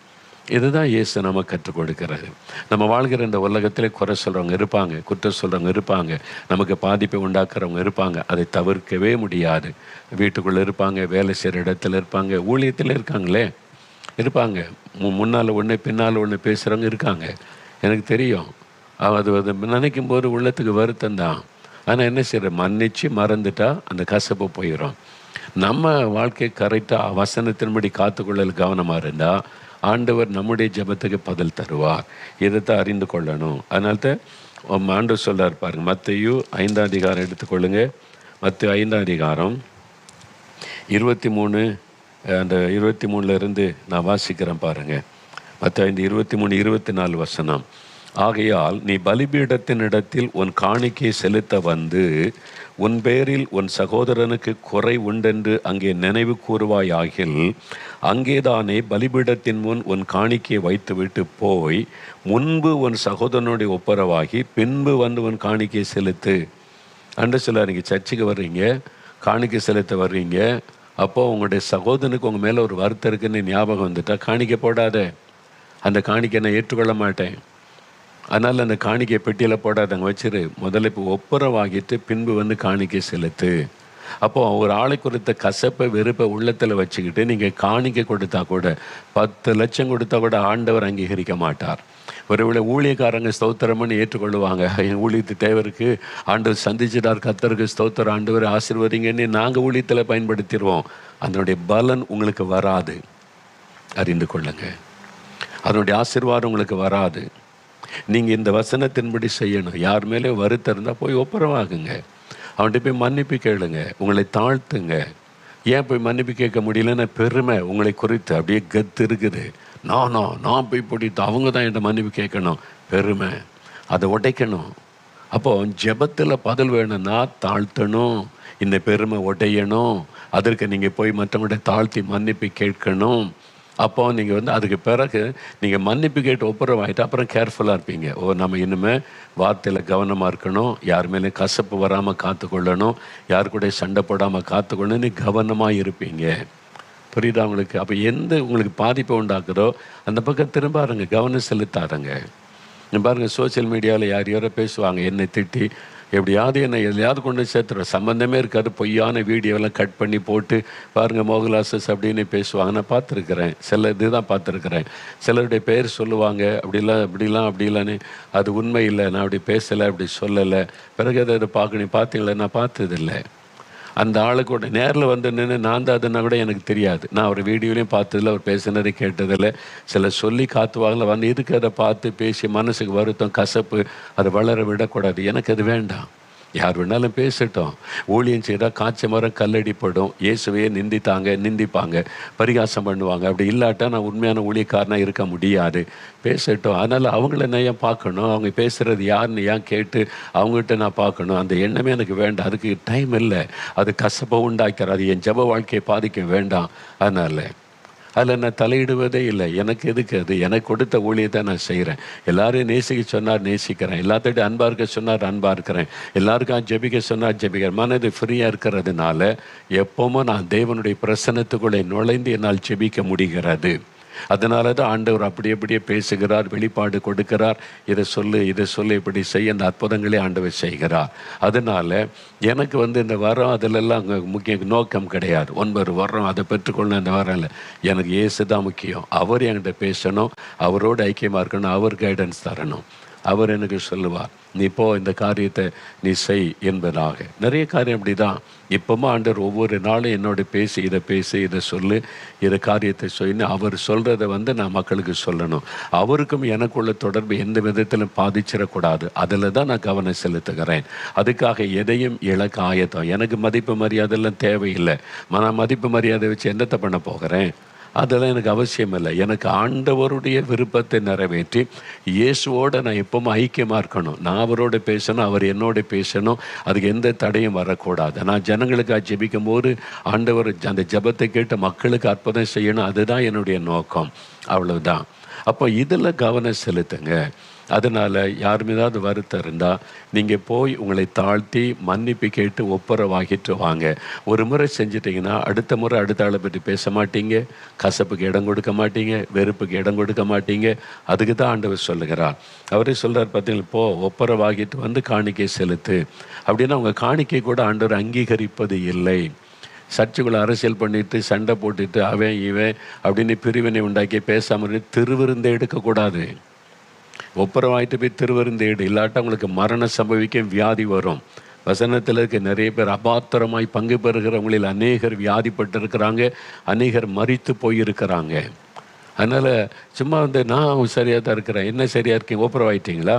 இதுதான் இயேசு நம்ம கற்றுக் கொடுக்கிறாரு. நம்ம வாழ்கிற இந்த உலகத்தில் குறை சொல்கிறவங்க இருப்பாங்க, குற்றம் சொல்கிறவங்க இருப்பாங்க, நமக்கு பாதிப்பை உண்டாக்குறவங்க இருப்பாங்க. அதை தவிர்க்கவே முடியாது. வீட்டுக்குள்ளே இருப்பாங்க, வேலை செய்கிற இடத்துல இருப்பாங்க, ஊழியத்தில் இருக்காங்களே இருப்பாங்க, முன்னால் ஒன்று பின்னால் ஒன்று பேசுகிறவங்க இருக்காங்க. எனக்கு தெரியும். அது நினைக்கும் போது உள்ளத்துக்கு வருத்தம் தான். ஆனால் என்ன செய்கிற, மன்னிச்சு மறந்துட்டா அந்த கசப்பு போயிடும். நம்ம வாழ்க்கை கரெக்டாக வசனத்தின்படி காத்துக்கொள்ளல் கவனமாக இருந்தால் ஆண்டவர் நம்முடைய ஜெபத்துக்கு பதில் தருவார். இதைத்தான் அறிந்து கொள்ளணும். அதனால்தான் ஆண்டவர் சொல்கிறார் பாருங்கள், மத்தேயு 5 எடுத்துக்கொள்ளுங்க. மத்தேயு 5 23 அந்த 23 நான் வாசிக்கிறேன் பாருங்கள். மத்தேயு 5 23 24 ஆகையால் நீ பலிபீடத்தின் இடத்தில் உன் காணிக்கை செலுத்த வந்து உன் பேரில் உன் சகோதரனுக்கு குறை உண்டென்று அங்கே நினைவு கூறுவாயாகில் அங்கேதானே பலிபீடத்தின் முன் உன் காணிக்கையை வைத்துவிட்டு போய் முன்பு உன் சகோதரனுடைய ஒப்புரவாகி பின்பு உன் காணிக்கையை செலுத்து. அன்று சிலர் நீங்கள் சர்ச்சுக்கு வர்றீங்க, காணிக்கை செலுத்த வர்றீங்க, அப்போது உங்களுடைய சகோதரனுக்கு உங்கள் மேலே ஒரு வருத்தம் இருக்குன்னு ஞாபகம் வந்துட்டா காணிக்கை போடாத. அந்த காணிக்கை நான் ஏற்றுக்கொள்ள மாட்டேன், அதனால் அந்த காணிக்கை பெட்டியில் போடாதங்க, வச்சிரு. முதல்ல இப்போ ஒப்புரவாகிட்டு பின்பு காணிக்கை செலுத்து. அப்போது ஒரு ஆளை குறித்த கசப்பை வெறுப்பை உள்ளத்தில் வச்சுக்கிட்டு நீங்கள் காணிக்கை கொடுத்தா கூட 10 லட்சம் கொடுத்தா கூட ஆண்டவர் அங்கீகரிக்க மாட்டார். ஒருவேளை ஊழியக்காரங்க ஸ்தோத்திரம்னு ஏற்றுக்கொள்ளுவாங்க, என் ஊழியத்து தேவருக்கு ஆண்டவர் சந்திச்சிட்டார், கர்த்தருக்கு ஸ்தோத்திரம், ஆண்டவர் ஆசீர்வதிங்கன்னு நாங்கள் ஊழியத்தில் பயன்படுத்திடுவோம். அதனுடைய பலன் உங்களுக்கு வராது, அறிந்து கொள்ளுங்க. அதனுடைய ஆசீர்வாதம் உங்களுக்கு வராது. நீங்கள் இந்த வசனத்தின்படி செய்யணும். யார் மேலே வருத்தம் இருந்தால் போய் ஒப்புரவாகுங்க, அவன்கிட்ட போய் மன்னிப்பு கேளுங்க, உங்களை தாழ்த்துங்க. ஏன் போய் மன்னிப்பு கேட்க முடியலன்னு பெருமை உங்களை குறித்து அப்படியே கத்து இருக்குது. நான் போய் பிடித்து அவங்க தான் என்கிட்ட மன்னிப்பு கேட்கணும், பெருமை. அதை உடைக்கணும். அப்போது ஜெபத்தில் பதில் வேணும்னா தாழ்த்தணும், இந்த பெருமை உடையணும். அதற்கு நீங்கள் போய் மற்றவங்கள்ட்ட தாழ்த்தி மன்னிப்பு கேட்கணும். அப்போ நீங்கள் அதுக்கு பிறகு நீங்கள் மன்னிப்பு கேட்டு ஒப்புரவாயிட்டு அப்புறம் கேர்ஃபுல்லாக இருப்பீங்க. நம்ம இனிமேல் வார்த்தையில் கவனமாக இருக்கணும், யார் மேலே கசப்பு வராமல் காத்துக்கொள்ளணும், யார் கூட சண்டை போடாமல் காத்துக்கொள்ளணும், கவனமாக இருப்பீங்க. புரியுதா உங்களுக்கு? அப்போ எந்த உங்களுக்கு பாதிப்பை உண்டாக்குதோ அந்த பக்கம் திரும்பாருங்க, கவனம் செலுத்தாருங்க. பாருங்கள், சோசியல் மீடியாவில் யார் யாரோ பேசுவாங்க, என்னை திட்டி எப்படியாவது என்னை எதையாவது கொண்டு சேர்த்துருவோம். சம்மந்தமே இருக்காது, பொய்யான வீடியோலாம் கட் பண்ணி போட்டு பாருங்கள் மோகலாசஸ் அப்படின்னு பேசுவாங்க. நான் பார்த்துருக்குறேன், சில இதுதான் பார்த்துருக்குறேன். சிலருடைய பெயர் சொல்லுவாங்க, அப்படிலான்னு. அது உண்மை இல்லை, நான் அப்படி பேசலை, அப்படி சொல்லலை. பிறகு அதை பார்க்கணும். பார்த்தீங்களா? நான் பார்த்ததில்லை. அந்த ஆளு கூட நேரில் வந்து நின்று நான் தான் அதுன்னா கூட எனக்கு தெரியாது. நான் அவர் வீடியோலையும் பார்த்ததில்ல, அவர் பேசுனதை கேட்டதில்லை. சில சொல்லி காத்துவாங்கள வந்து இதுக்கு அதை பார்த்து பேசி மனசுக்கு வருத்தம், கசப்பு, அதை வளர விடக்கூடாது. எனக்கு அது வேண்டாம். யார் வேணாலும் பேசட்டும். ஊழியம் செய்தால் காய்ச்ச மரம் கல்லடிப்படும். இயேசுவையே நிந்திப்பாங்க, பரிகாசம் பண்ணுவாங்க. அப்படி இல்லாட்டா நான் உண்மையான ஊழியக்காரனாக இருக்க முடியாது. பேசட்டும். அதனால் அவங்கள நான் ஏன் பார்க்கணும்? அவங்க பேசுகிறது யாருன்னு ஏன் கேட்டு அவங்ககிட்ட நான் பார்க்கணும்? அந்த எண்ணமே எனக்கு வேண்டாம். அதுக்கு டைம் இல்லை. அது கசப்பை உண்டாக்கிறார். அது என் ஜெப வாழ்க்கையை பாதிக்க வேண்டாம். அதனால் அதில் நான் தலையிடுவதே இல்லை. எனக்கு எதுக்கு அது? எனக்கு கொடுத்த ஊழியத்தை நான் செய்கிறேன். எல்லாரையும் நேசிக்க சொன்னார், நேசிக்கிறேன். எல்லாத்திட்டும் அன்பாக இருக்க சொன்னார், அன்பாக இருக்கிறேன். எல்லாருக்கும் ஜெபிக்க சொன்னார், ஜெபிக்கிறேன். மனது ஃப்ரீயாக இருக்கிறதுனால எப்போவும் நான் தேவனுடைய பிரசன்னத்துக்குள்ளே நுழைந்து என்னால் ஜெபிக்க முடிகிறது. அதனால தான் ஆண்டவர் அப்படியே பேசுகிறார், வெளிப்பாடு கொடுக்கிறார். இதை சொல்லு இப்படி செய்ய அந்த அற்புதங்களே ஆண்டவர் செய்கிறார். அதனால் எனக்கு இந்த வரம் அதிலெல்லாம் முக்கிய நோக்கம் கிடையாது. 9 வரம் அதை பெற்றுக்கொள்ள அந்த வரம் இல்லை. எனக்கு இயேசு தான் முக்கியம். அவர் என்கிட்ட பேசணும், அவரோடு ஐக்கியமாக இருக்கணும், அவர் கைடன்ஸ் தரணும். அவர் எனக்கு சொல்லுவார், நீ போ, இந்த காரியத்தை நீ செய் என்பதாக. நிறைய காரியம் அப்படி தான். இப்போமா ஆண்டவர் ஒவ்வொரு நாளும் என்னோட பேசி இதை சொல்லு, இதை காரியத்தை சொல்லி அவர் சொல்கிறத நான் மக்களுக்கு சொல்லணும். அவருக்கும் எனக்குள்ள தொடர்பு எந்த விதத்திலும் பாதிச்சிடக்கூடாது. அதில் தான் நான் கவனம் செலுத்துகிறேன். அதுக்காக எதையும் இழக்க ஆயத்தம். எனக்கு மதிப்பு மரியாதைலாம் தேவையில்லை. நான் மதிப்பு மரியாதை வச்சு என்னத்தை பண்ண போகிறேன்? அதெல்லாம் எனக்கு அவசியம் இல்லை. எனக்கு ஆண்டவருடைய விருப்பத்தை நிறைவேற்றி இயேசுவோடு நான் எப்பவும் ஐக்கியமாக இருக்கணும். நான் அவரோட பேசணும், அவர் என்னோட பேசணும். அதுக்கு எந்த தடையும் வரக்கூடாது. நான் ஜனங்களுக்காக ஜெபிக்கும் போது ஆண்டவர் அந்த ஜெபத்தை கேட்டு மக்களுக்கு அற்புதம் செய்யணும். அதுதான் என்னுடைய நோக்கம். அவ்வளவுதான். அப்போ இதில் கவனம் செலுத்துங்க. அதனால் யார் மீதாவது வருத்தம் இருந்தால் நீங்கள் போய் உங்களை தாழ்த்தி மன்னிப்பு கேட்டு ஒப்புரவாகிட்டு வாங்க. ஒரு முறை செஞ்சிட்டிங்கன்னா அடுத்த முறை அடுத்த ஆளை பற்றி பேச மாட்டீங்க, கசப்புக்கு இடம் கொடுக்க மாட்டீங்க, வெறுப்புக்கு இடம் கொடுக்க மாட்டீங்க. அதுக்கு தான் ஆண்டவர் சொல்லுகிறார். அவரே சொல்கிறார், பார்த்தீங்கன்னா, போ ஒப்புரவாகிட்டு காணிக்கை செலுத்து. அப்படின்னா அவங்க காணிக்கை கூட ஆண்டவர் அங்கீகரிப்பது இல்லை. சர்ச்சுக்குள்ளே அரசியல் பண்ணிட்டு சண்டை போட்டுட்டு அவன் இவன் அப்படின்னு பிரிவினை உண்டாக்கி பேசாமல் திருவிருந்தை எடுக்கக்கூடாது. ஒப்புரவாயிட்டு போய் திருவிருந்தேடு, இல்லாட்டா உங்களுக்கு மரணம் சம்பவிக்கும், வியாதி வரும். வசனத்தில் இருக்க நிறைய பேர் அபாத்திரமாய் பங்கு பெறுகிறவங்களில் அநேகர் வியாதிப்பட்டிருக்கிறாங்க, அநேகர் மரித்து போயிருக்கிறாங்க. அதனால் சும்மா நான் சரியாக தான் இருக்கிறேன், என்ன சரியாக இருக்கீங்க, ஒப்புரவாயிட்டீங்களா?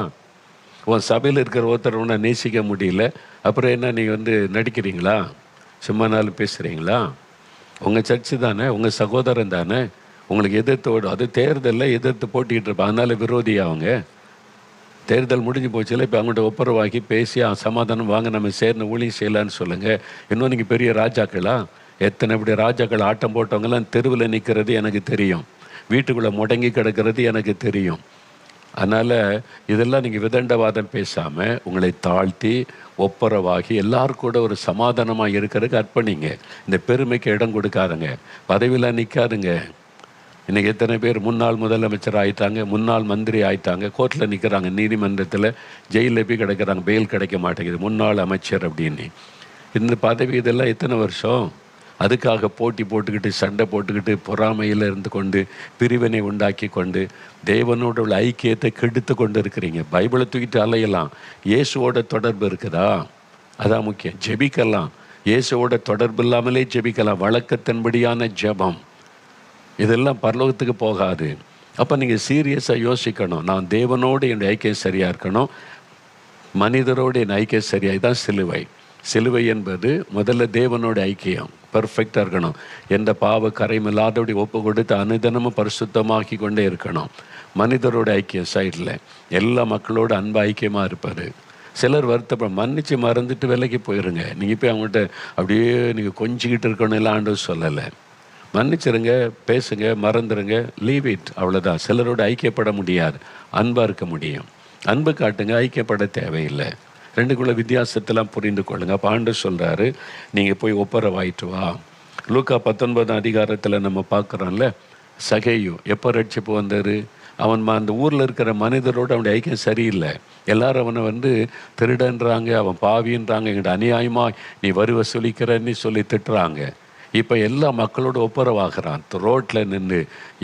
உன் சபையில் இருக்கிற ஒருத்தர் ஒன்றா நேசிக்க முடியல, அப்புறம் என்ன நீங்கள் நடிக்கிறீங்களா? சும்மா நாள் பேசுகிறீங்களா? உங்கள் சர்ச்சு தானே, உங்கள் சகோதரன் தானே, உங்களுக்கு எதிர்த்து அது தேர்தலில் எதிர்த்து போட்டிகிட்டு இருப்பாங்க. அதனால் விரோதி அவங்க. தேர்தல் முடிஞ்சு போச்சுல, இப்போ அவங்கள்ட்ட ஒப்புரவாக்கி பேசி சமாதானம் வாங்க, நம்ம சேர்ந்து ஊழியம் செய்யலான்னு சொல்லுங்கள். இன்னும் நீங்கள் பெரிய ராஜாக்களா? எத்தனை இப்படி ராஜாக்கள் ஆட்டம் போட்டவங்கலாம் தெருவில் நிற்கிறது எனக்கு தெரியும், வீட்டுக்குள்ளே முடங்கி கிடக்கிறது எனக்கு தெரியும். அதனால் இதெல்லாம் நீங்கள் விதண்டவாதம் பேசாமல் உங்களை தாழ்த்தி ஒப்புரவாகி எல்லாரும் கூட ஒரு சமாதானமாக இருக்கிறதுக்கு அர்ப்பணிங்க. இந்த பெருமைக்கு இடம் கொடுக்காதுங்க, பதவியில் நிற்காதுங்க. இன்றைக்கி எத்தனை பேர் முன்னாள் முதலமைச்சர் ஆகிட்டாங்க, முன்னாள் மந்திரி ஆகிட்டாங்க, கோர்ட்டில் நிற்கிறாங்க, நீதிமன்றத்தில் ஜெயிலில் போய் கிடைக்கிறாங்க, பெயில் கிடைக்க மாட்டேங்குது, முன்னாள் அமைச்சர் அப்படின்னு. இந்த பதவி இதெல்லாம் எத்தனை வருஷம்? அதுக்காக போட்டி போட்டுக்கிட்டு சண்டை போட்டுக்கிட்டு பொறாமையில் இருந்து கொண்டு பிரிவினை உண்டாக்கி கொண்டு தேவனோட உள்ள ஐக்கியத்தை கெடுத்து கொண்டு இருக்கிறீங்க. பைபிளை தூக்கிட்டு அலையலாம், இயேசுவோட தொடர்பு இருக்குதா? அதான் முக்கியம். ஜெபிக்கலாம், இயேசுவோட தொடர்பு இல்லாமலே ஜெபிக்கலாம். வழக்கத்தின்படியான ஜெபம் இதெல்லாம் பரலோகத்துக்கு போகாது. அப்போ நீங்கள் சீரியஸாக யோசிக்கணும், நான் தேவனோடு என் ஐக்கியம் சரியாக இருக்கணும், மனிதரோடு என் ஐக்கியம் சரியாக. தான் சிலுவை. சிலுவை என்பது முதல்ல தேவனோட ஐக்கியம், பர்ஃபெக்டாக இருக்கணும். எந்த பாவ கரைமில்லாதபடி ஒப்பு கொடுத்து அனுதினமும் பரிசுத்தமாக்கி கொண்டே இருக்கணும். மனிதரோட ஐக்கியம் சைடில் எல்லா மக்களோட அன்பு ஐக்கியமாக இருப்பார். சிலர் மன்னிச்சு மறந்துட்டு விலைக்கு போயிருங்க. நீங்கள் போய் அவங்கள்ட்ட அப்படியே நீங்கள் கொஞ்சிக்கிட்டு இருக்கணும் எல்லாம் ஆண்டவர் சொல்லலை. மன்னிச்சிருங்க, பேசுங்க, மறந்துடுங்க, லீவ் இட், அவ்வளோதான். சிலரோட ஐக்கியப்பட முடியாது, அன்பாக இருக்க முடியும். அன்பு காட்டுங்க, ஐக்கியப்பட தேவையில்லை. ரெண்டுக்குள்ள வித்தியாசத்தெல்லாம் புரிந்து கொள்ளுங்க. அப்போ ஆண்டவர் சொல்கிறாரு, நீங்கள் போய் ஒப்புரவாயிட்டு வா. லூக்கா 19 அதிகாரத்தில் நம்ம பார்க்குறோம்ல, சகேயு எப்போ ரட்சிப்பு வந்தார்? அவன் அந்த ஊரில் இருக்கிற மனிதரோடு அவனுடைய ஐக்கியம் சரியில்லை. எல்லாரும் அவனை திருடன்றாங்க, அவன் பாவின்றாங்க, எங்கிட்ட அநியாயமாக நீ வரி வசூலிக்கிறன்னு சொல்லி திட்டுறாங்க. இப்போ எல்லா மக்களோட ஒப்புரவாகிறான். ரோட்டில் நின்று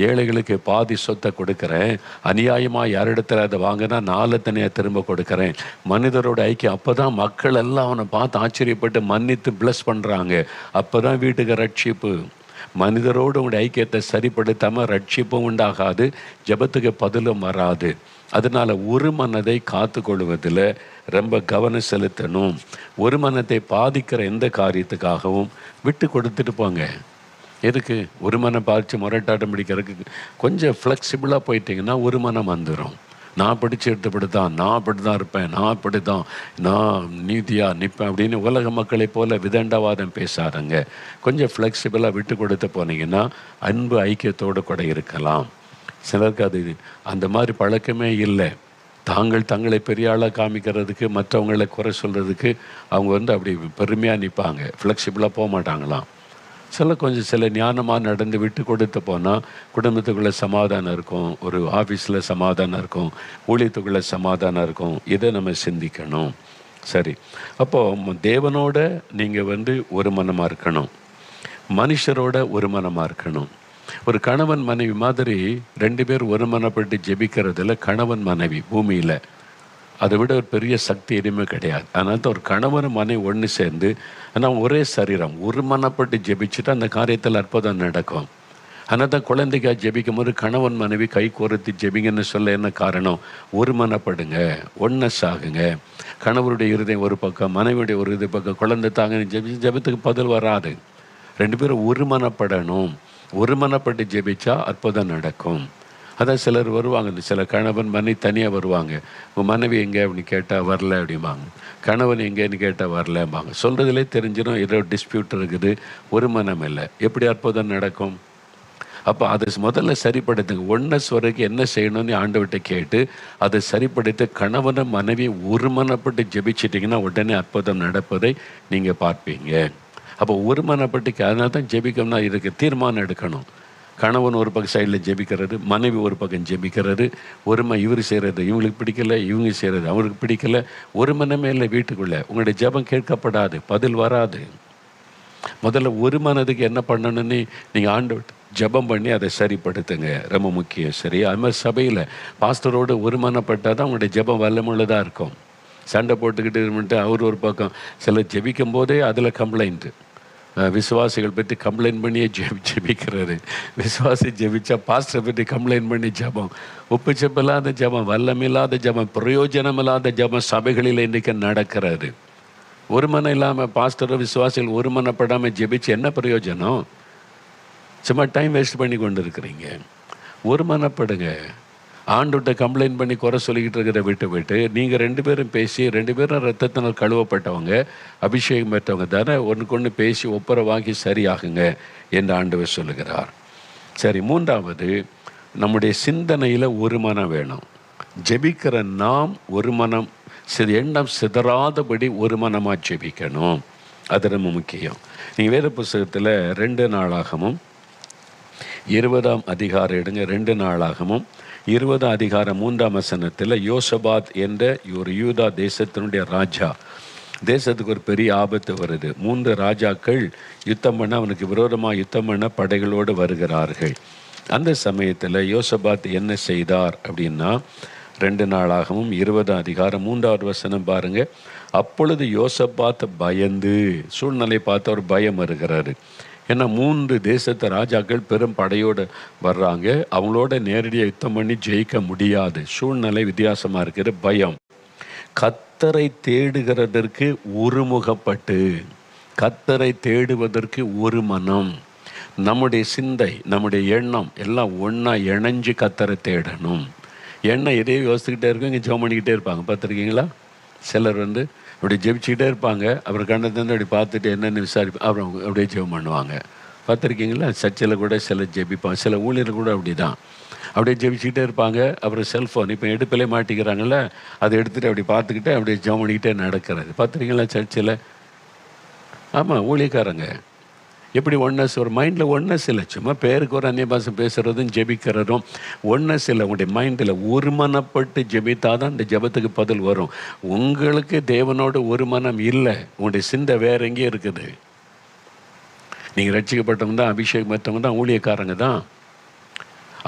ஏழைகளுக்கு பாதி சொத்தை கொடுக்குறேன், அநியாயமாக யாரிடத்துல அதை வாங்கினா 4 தனியாக திரும்ப கொடுக்குறேன். மனிதரோட ஐக்கியம். அப்போ தான் மக்கள் எல்லாம் அவனை பார்த்து ஆச்சரியப்பட்டு மன்னித்து ப்ளஸ் பண்ணுறாங்க. அப்போ தான் வீட்டுக்கு ரட்சிப்பு. மனிதரோடு உங்களுடைய ஐக்கியத்தை சரிப்படுத்தாமல் ரட்சிப்பும் உண்டாகாது, ஜெபத்துக்கு பதிலும் வராது. அதனால் ஒரு மனதை காத்து கொள்வதில் ரொம்ப கவனம் செலுத்தணும். ஒரு மனத்தை பாதிக்கிற எந்த காரியத்துக்காகவும் விட்டு கொடுத்துட்டு போங்க. எதுக்கு ஒரு மனம் பாதித்து முரட்டாட்டம் பிடிக்கிறதுக்கு? கொஞ்சம் ஃப்ளெக்சிபிளாக போயிட்டீங்கன்னா ஒரு மனம் வந்துடும். நான் பிடிச்சி எடுத்துப்படி தான், நான் அப்படி தான் இருப்பேன், நான் அப்படி தான், நான் நீதியாக நிற்பேன் அப்படின்னு உலக மக்களை போல விதண்டாவாதம் பேசாதங்க. கொஞ்சம் ஃப்ளெக்சிபிளாக விட்டு கொடுத்து போனீங்கன்னா அன்பு ஐக்கியத்தோடு கூட இருக்கலாம். சிலருக்கு அது அந்த மாதிரி பழக்கமே இல்லை. தங்களை பெரிய ஆளாக காமிக்கிறதுக்கு, மற்றவங்களை குறை சொல்கிறதுக்கு அவங்க அப்படி பெருமையாக நிற்பாங்க, ஃப்ளெக்சிபிளாக போக மாட்டாங்களாம். சில ஞானமாக நடந்து விட்டு கொடுத்து போனால் குடும்பத்துக்குள்ளே சமாதானம் இருக்கும், ஒரு ஆஃபீஸில் சமாதானம் இருக்கும், ஊழியத்துக்குள்ளே சமாதானம் இருக்கும். இதை நம்ம சிந்திக்கணும். சரி, அப்போது தேவனோட நீங்கள் ஒரு மனமாக இருக்கணும், மனுஷரோட ஒரு மனமாக இருக்கணும். ஒரு கணவன் மனைவி மாதிரி 2 பேர் ஒரு மனப்பட்டு ஜெபிக்கிறதுல கணவன் மனைவி பூமியில் அதை விட ஒரு பெரிய சக்தி எதுவுமே கிடையாது. அதனால தான் ஒரு கணவன் மனைவி ஒன்று சேர்ந்து, ஆனால் ஒரே சரீரம் ஒரு மனப்பட்டு ஜெபிச்சுட்டு அந்த காரியத்தில் அற்புதம் நடக்கும். அதனால் தான் குழந்தைக்காக ஜெபிக்கும் போது கணவன் மனைவி கை கோர்த்து ஜெபிங்கன்னு சொல்ல என்ன காரணம்? ஒரு மனப்படுங்க, ஒன்னஸ் ஆகுங்க. கணவருடைய இருதயம் ஒரு பக்கம், மனைவியுடைய ஒரு இது பக்கம், குழந்தை தாங்க ஜெபத்துக்கு பதில் வராது. 2 பேரும் ஒரு மனப்படணும். ஒரு மனப்பட்டு ஜெபிச்சா அற்புதம் நடக்கும். அதான் சிலர் வருவாங்க, சில கணவன் மனைவி தனியாக வருவாங்க. உங்கள் மனைவி எங்கே அப்படின்னு கேட்டால் வரல அப்படிம்பாங்க, கணவன் எங்கேன்னு கேட்டால் வரலம்பாங்க. சொல்கிறதுலே தெரிஞ்சிடும் ஏதோ டிஸ்பியூட் இருக்குது, ஒரு மனம் இல்லை. எப்படி அற்புதம் நடக்கும்? அப்போ அதை முதல்ல சரிப்படுத்துங்க. ஒன்னஸ் வரைக்கும் என்ன செய்யணும்னு ஆண்டவர்கிட்ட கேட்டு அதை சரிப்படுத்தி கணவனை மனைவி ஒரு மனப்பட்டு ஜெபிச்சிட்டிங்கன்னா உடனே அற்புதம் நடப்பதை நீங்கள் பார்ப்பீங்க. அப்போ ஒரு மனப்பட்டு அதனால தான் ஜெபிக்கணும்னா இதுக்கு தீர்மானம் எடுக்கணும். கணவன் ஒரு பக்கம் சைடில் ஜெபிக்கிறது, மனைவி ஒரு பக்கம் ஜெபிக்கிறது, இவர் செய்கிறது இவங்களுக்கு பிடிக்கல, இவங்க செய்கிறது அவருக்கு பிடிக்கல, ஒரு மனமே இல்லை வீட்டுக்குள்ளே. உங்களுடைய ஜெபம் கேட்கப்படாது, பதில் வராது. முதல்ல ஒரு மனதுக்கு என்ன பண்ணணும்னு நீங்கள் ஆண்டவர்கிட்ட ஜெபம் பண்ணி அதை சரிப்படுத்துங்க, ரொம்ப முக்கியம். சரி, அது மாதிரி சபையில் பாஸ்டரோடு ஒரு மனப்பட்டால் தான் உங்களுடைய ஜெபம் வல்லமுள்ளதாக இருக்கும். சண்டை போட்டுக்கிட்டு இருந்துட்டு அவர் ஒரு பக்கம், சிலர் ஜெபிக்கும் போதே அதில் கம்ப்ளைண்ட்டு, விசுவாசிகள் பற்றி கம்ப்ளைண்ட் பண்ணியே ஜெபிக்கிறது. விசுவாசி ஜெபிச்சா பாஸ்டரை பற்றி கம்ப்ளைண்ட் பண்ணி ஜெபம், உப்பு செப்பில்லாத ஜெபம், வல்லமில்லாத ஜெபம், பிரயோஜனமில்லாத ஜெபம் சபைகளில் இன்றைக்கு நடக்கிறது. ஒரு மனம் இல்லாமல் பாஸ்டரும் விசுவாசிகள் ஒரு மனப்படாமல் ஜெபிச்சு என்ன பிரயோஜனம்? சும்மா டைம் வேஸ்ட் பண்ணி கொண்டு இருக்கிறீங்க. ஒரு மனப்படுங்க. ஆண்டுகிட்ட கம்ப்ளைண்ட் பண்ணி குறை சொல்லிக்கிட்டு இருக்கிற விட்டு நீங்கள் 2 பேரும் பேசி, 2 பேரும் ரத்தத்தினால் கழுவப்பட்டவங்க, அபிஷேகம் பெற்றவங்க தானே, ஒன்றுக்கொன்று பேசி ஒப்புரவாகி சரியாகுங்க என்று ஆண்டவர் சொல்லுகிறார். சரி, 3வது நம்முடைய சிந்தனையில் ஒரு மனம் வேணும். ஜெபிக்கிற நாம் ஒரு மனம், எண்ணம் சிதறாதபடி ஒரு மனமாக ஜெபிக்கணும். அது ரொம்ப முக்கியம். நீங்கள் வேத புஸ்தகத்தில் 2 நாளாகமும் 20ஆம் அதிகாரம் எடுங்க. 2 நாளாகமும் 20ஆம் அதிகாரம் 3ஆம் வசனத்தில் யோசபாத் என்ற ஒரு யூதா தேசத்தினுடைய ராஜா, தேசத்துக்கு ஒரு பெரிய ஆபத்து வருது. 3 ராஜாக்கள் யுத்தம் பண்ண, அவனுக்கு விரோதமாக யுத்தம் பண்ண படைகளோடு வருகிறார்கள். அந்த சமயத்தில் யோசபாத் என்ன செய்தார் அப்படின்னா, 2 நாளாகவும் 20ஆம் அதிகாரம் 3வது வசனம் பாருங்க. அப்பொழுது யோசபாத் பயந்து, சூழ்நிலை பார்த்து அவர் பயம் வருகிறாரு. ஏன்னா 3 தேசத்து ராஜாக்கள் பெரும் படையோடு வர்றாங்க, அவங்களோட நேரடியாக யுத்தம் பண்ணி ஜெயிக்க முடியாது. சூழ்நிலை வித்தியாசமாக இருக்கிற பயம். கர்த்தரை தேடுகிறதற்கு ஒருமுகப்பட்டு, கர்த்தரை தேடுவதற்கு ஒரு மனம், நம்முடைய சிந்தை நம்முடைய எண்ணம் எல்லாம் ஒன்றா இணைஞ்சு கர்த்தரை தேடணும். எண்ணம் எதையும் யோசிச்சுக்கிட்டே இருக்கும், இங்கே ஜெபம் பண்ணிக்கிட்டே இருப்பாங்க. பார்த்துருக்கீங்களா? சிலர் அப்படி ஜெபிச்சுக்கிட்டே இருப்பாங்க, அப்புறம் கண்ணத்திலேருந்து அப்படி பார்த்துட்டு என்னென்னு விசாரிப்பாங்க, அப்புறம் அப்படியே ஜெபம் பண்ணுவாங்க. பார்த்துருக்கீங்களா? சர்ச்சில் கூட சிலர் ஜெபிப்பாங்க, சில ஊழியர்கள் கூட அப்படி தான், அப்படியே ஜெபிச்சுக்கிட்டே இருப்பாங்க. அப்புறம் செல்ஃபோன் இப்போ எடுப்பிலே மாட்டிக்கிறாங்கல்ல, அதை எடுத்துகிட்டு அப்படி பார்த்துக்கிட்டே அப்படியே ஜெபம் பண்ணிக்கிட்டே நடக்கிறது. பார்த்துருக்கீங்களா சர்ச்சில்? ஆமாம், ஊழியக்காரங்க. எப்படி ஒன்னஸ்? ஒரு மைண்டில் ஒன்னஸ் இல்லை, சும்மா பேருக்கு ஒரு அந்நிய பாஷை பேசுகிறதும் ஜெபிக்கிறதும் ஒன்னஸ் இல்லை. உங்களுடைய மைண்டில் ஒருமனப்பட்டு ஜெபித்தாதான் இந்த ஜெபத்துக்கு பதில் வரும். உங்களுக்கு தேவனோட ஒரு மனம் இல்லை, உங்களுடைய சிந்தை வேற எங்கேயும் இருக்குது. நீங்கள் ரட்சிக்கப்பட்டவங்க தான், அபிஷேகம் பெற்றவங்க தான், ஊழியக்காரங்க தான்.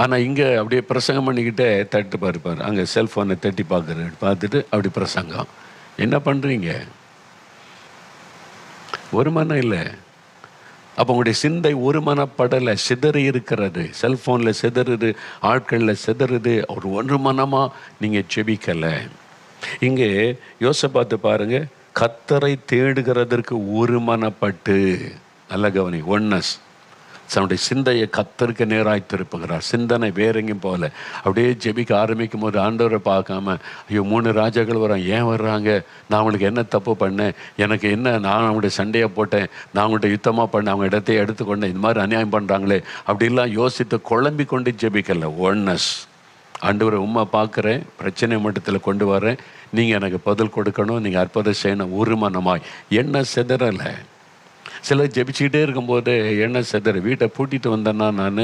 ஆனால் இங்கே அப்படியே பிரசங்கம் பண்ணிக்கிட்டே தட்டு பார்ப்பார், அங்கே செல்ஃபோனை தட்டி பார்த்துட்டு அப்படி பிரசங்கம். என்ன பண்ணுறீங்க? ஒரு மனம் இல்லை. அப்போ உங்களுடைய சிந்தை ஒரு மனப்படலை, சிதறி இருக்கிறது. செல்ஃபோனில் சிதறுது, ஆட்களில் சிதறுது. ஒரு மனமாக நீங்கள் செபிக்கலை. இங்கே யோசபாத்து பாருங்கள், கர்த்தரை தேடுகிறதற்கு ஒரு மனப்பட்டு, நல்ல கவனி, ஒன்னஸ். தன்னுடைய சிந்தையை கர்த்தருக்கு நேராய் திருப்புகிறார். சிந்தனை வேற எங்கேயும் போகல. அப்படியே ஜெபிக்க ஆரம்பிக்கும் போது ஆண்டவரை பார்க்காம, ஐயோ 3 ராஜாக்கள் வராங்க, ஏன் வர்றாங்க? நான் அவங்களுக்கு என்ன தப்பு பண்ணேன்? எனக்கு என்ன? நான் அவங்களுடைய சண்டையாக போட்டேன், நான் அவங்கள்ட்ட யுத்தமாக பண்ணேன், அவங்க இடத்தையே எடுத்துக்கொண்டேன், இந்த மாதிரி அநியாயம் பண்ணுறாங்களே அப்படிலாம் யோசித்து குழம்பி கொண்டு ஜெபிக்கல. ஒன்னஸ். ஆண்டவரை உண்மை பார்க்குறேன், பிரச்சனை மட்டத்தில் கொண்டு வரேன், நீங்கள் எனக்கு பதில் கொடுக்கணும், நீங்கள் அற்புதம் செய்யணும். ஒரு மனமாய். என்ன சிதறலை. சிலர் ஜெபிச்சுக்கிட்டே இருக்கும்போது என்ன சிதறு. வீட்டை பூட்டிட்டு வந்தேன்னா, நான்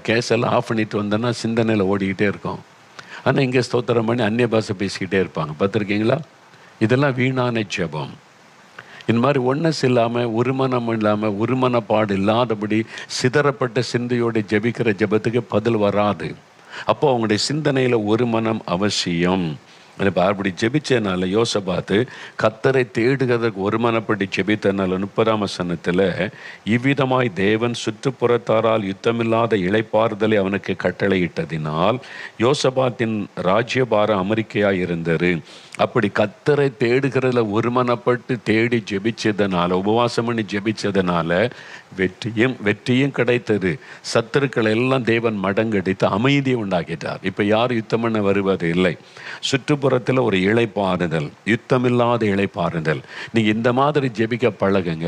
கேஸெல்லாம் ஆஃப் பண்ணிட்டு வந்தேன்னா சிந்தனையில் ஓடிக்கிட்டே இருக்கும். ஆனால் இங்கே ஸ்தோத்திரம் பண்ணி அந்நிய பாஷை பேசிக்கிட்டே இருப்பாங்க. பார்த்துருக்கீங்களா? இதெல்லாம் வீணான ஜெபம். இந்த மாதிரி ஒன்னஸ் இல்லாமல், ஒரு மனம் இல்லாமல், ஒரு மனப்பாடு இல்லாதபடி சிதறப்பட்ட சிந்தையோடு ஜெபிக்கிற ஜெபத்துக்கு பதில் வராது. அப்போ அவங்களுடைய சிந்தனையில் ஒரு மனம் அவசியம். இப்போ அப்படி ஜெபிச்சனால யோசபாத்து கர்த்தரை தேடுகிறதுக்கு ஒரு மனப்படி ஜெபித்தனால 30ஆம் வசனத்தில், இவ்விதமாய் தேவன் சுற்றுப்புறத்தாரால் யுத்தமில்லாத இளைப்பாறுதலை அவனுக்கு கட்டளையிட்டதினால் யோசபாத்தின் ராஜ்யபாரம் அமெரிக்கையாக இருந்தது. அப்படி கர்த்தரை தேடுகிறதுல ஒரு மனப்பட்டு தேடி ஜெபிச்சதுனால, உபவாசம் பண்ணி ஜெபிச்சதுனால வெற்றியும் கிடைத்தது. சத்துருக்களை எல்லாம் தேவன் மடங்கடித்து அமைதியை உண்டாக்கிட்டார். இப்போ யார் யுத்தம் பண்ண வருவது இல்லை. சுற்றுப்புறத்தில் ஒரு இளைப்பாறுதல், யுத்தமில்லாத இளைப்பாறுதல். நீங்கள் இந்த மாதிரி ஜெபிக்க பழகுங்க.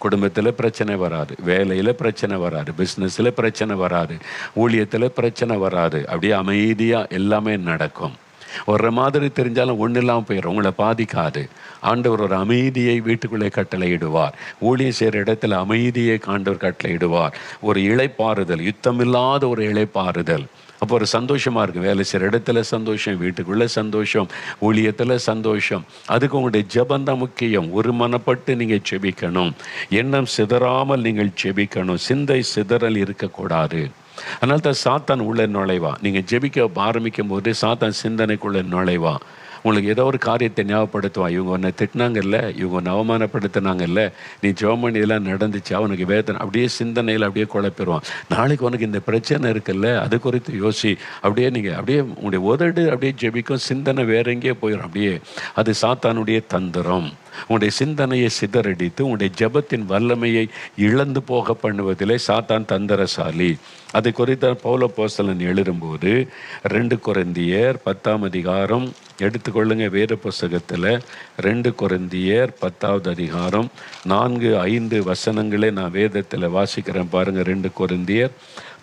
குடும்பத்தில் பிரச்சனை வராது, வேலையில் பிரச்சனை வராது, பிஸ்னஸில் பிரச்சனை வராது, ஊழியத்தில் பிரச்சனை வராது. அப்படியே அமைதியாக எல்லாமே நடக்கும். ஒரு மாதிரி தெரிஞ்சாலும் ஒன்றும் இல்லாமல் போயிடும், உங்களை பாதிக்காது. ஆண்டவர் ஒரு அமைதியை வீட்டுக்குள்ளே கட்டளையிடுவார். ஊழியம் செய்கிற இடத்துல அமைதியை ஆண்டவர் கட்டளையிடுவார். ஒரு இளைப்பாறுதல், யுத்தமில்லாத ஒரு இளைப்பாறுதல். அப்போ ஒரு சந்தோஷமாக இருக்கும். வேலை செய்கிற இடத்துல சந்தோஷம், வீட்டுக்குள்ளே சந்தோஷம், ஊழியத்தில் சந்தோஷம். அதுக்கு உங்களுடைய ஜெபந்தான் முக்கியம். ஒரு மனப்பட்டு நீங்கள் ஜெபிக்கணும். எண்ணம் சிதறாமல் நீங்கள் ஜெபிக்கணும். சிந்தை சிதறல் இருக்கக்கூடாது. அதனால தான் சாத்தான் உள்ள நுழைவா. நீங்கள் ஜெபிக்க ஆரம்பிக்கும் போது சாத்தான் சிந்தனைக்குள்ள நுழைவா. உங்களுக்கு ஏதோ ஒரு காரியத்தை ஞாபகப்படுத்துவான். இவங்க உன்னை திட்டினாங்கல்ல, இவங்க உன்னை அவமானப்படுத்தினாங்கல்ல, நீ ஜெபம் பண்ணி இதெல்லாம் நடந்துச்சு, அவனுக்கு வேதனை. அப்படியே சிந்தனையில் அப்படியே குழப்பிடுவான். நாளைக்கு உனக்கு இந்த பிரச்சனை இருக்குல்ல, அது குறித்து யோசி. அப்படியே நீங்கள் அப்படியே உங்களுடைய உதடு அப்படியே ஜெபிக்கும், சிந்தனை வேற எங்கேயே போயிடும். அப்படியே அது சாத்தானுடைய தந்திரம். உங்களுடைய சிந்தனையை சிதறடித்து உங்களுடைய ஜெபத்தின் வல்லமையை இழந்து போக பண்ணுவதிலே சாத்தான் தந்திரசாலி. அதை குறித்த பவுல் அப்போஸ்தலன் எழுதும்போது 2 கொரிந்தியர் 10ஆம் அதிகாரம் எடுத்துக்கொள்ளுங்க. வேத புஸ்தகத்தில் 2 கொரிந்தியர் 10ஆவது அதிகாரம் 4-5 வசனங்களே நான் வேதத்தில் வாசிக்கிறேன் பாருங்கள். 2 கொரிந்தியர்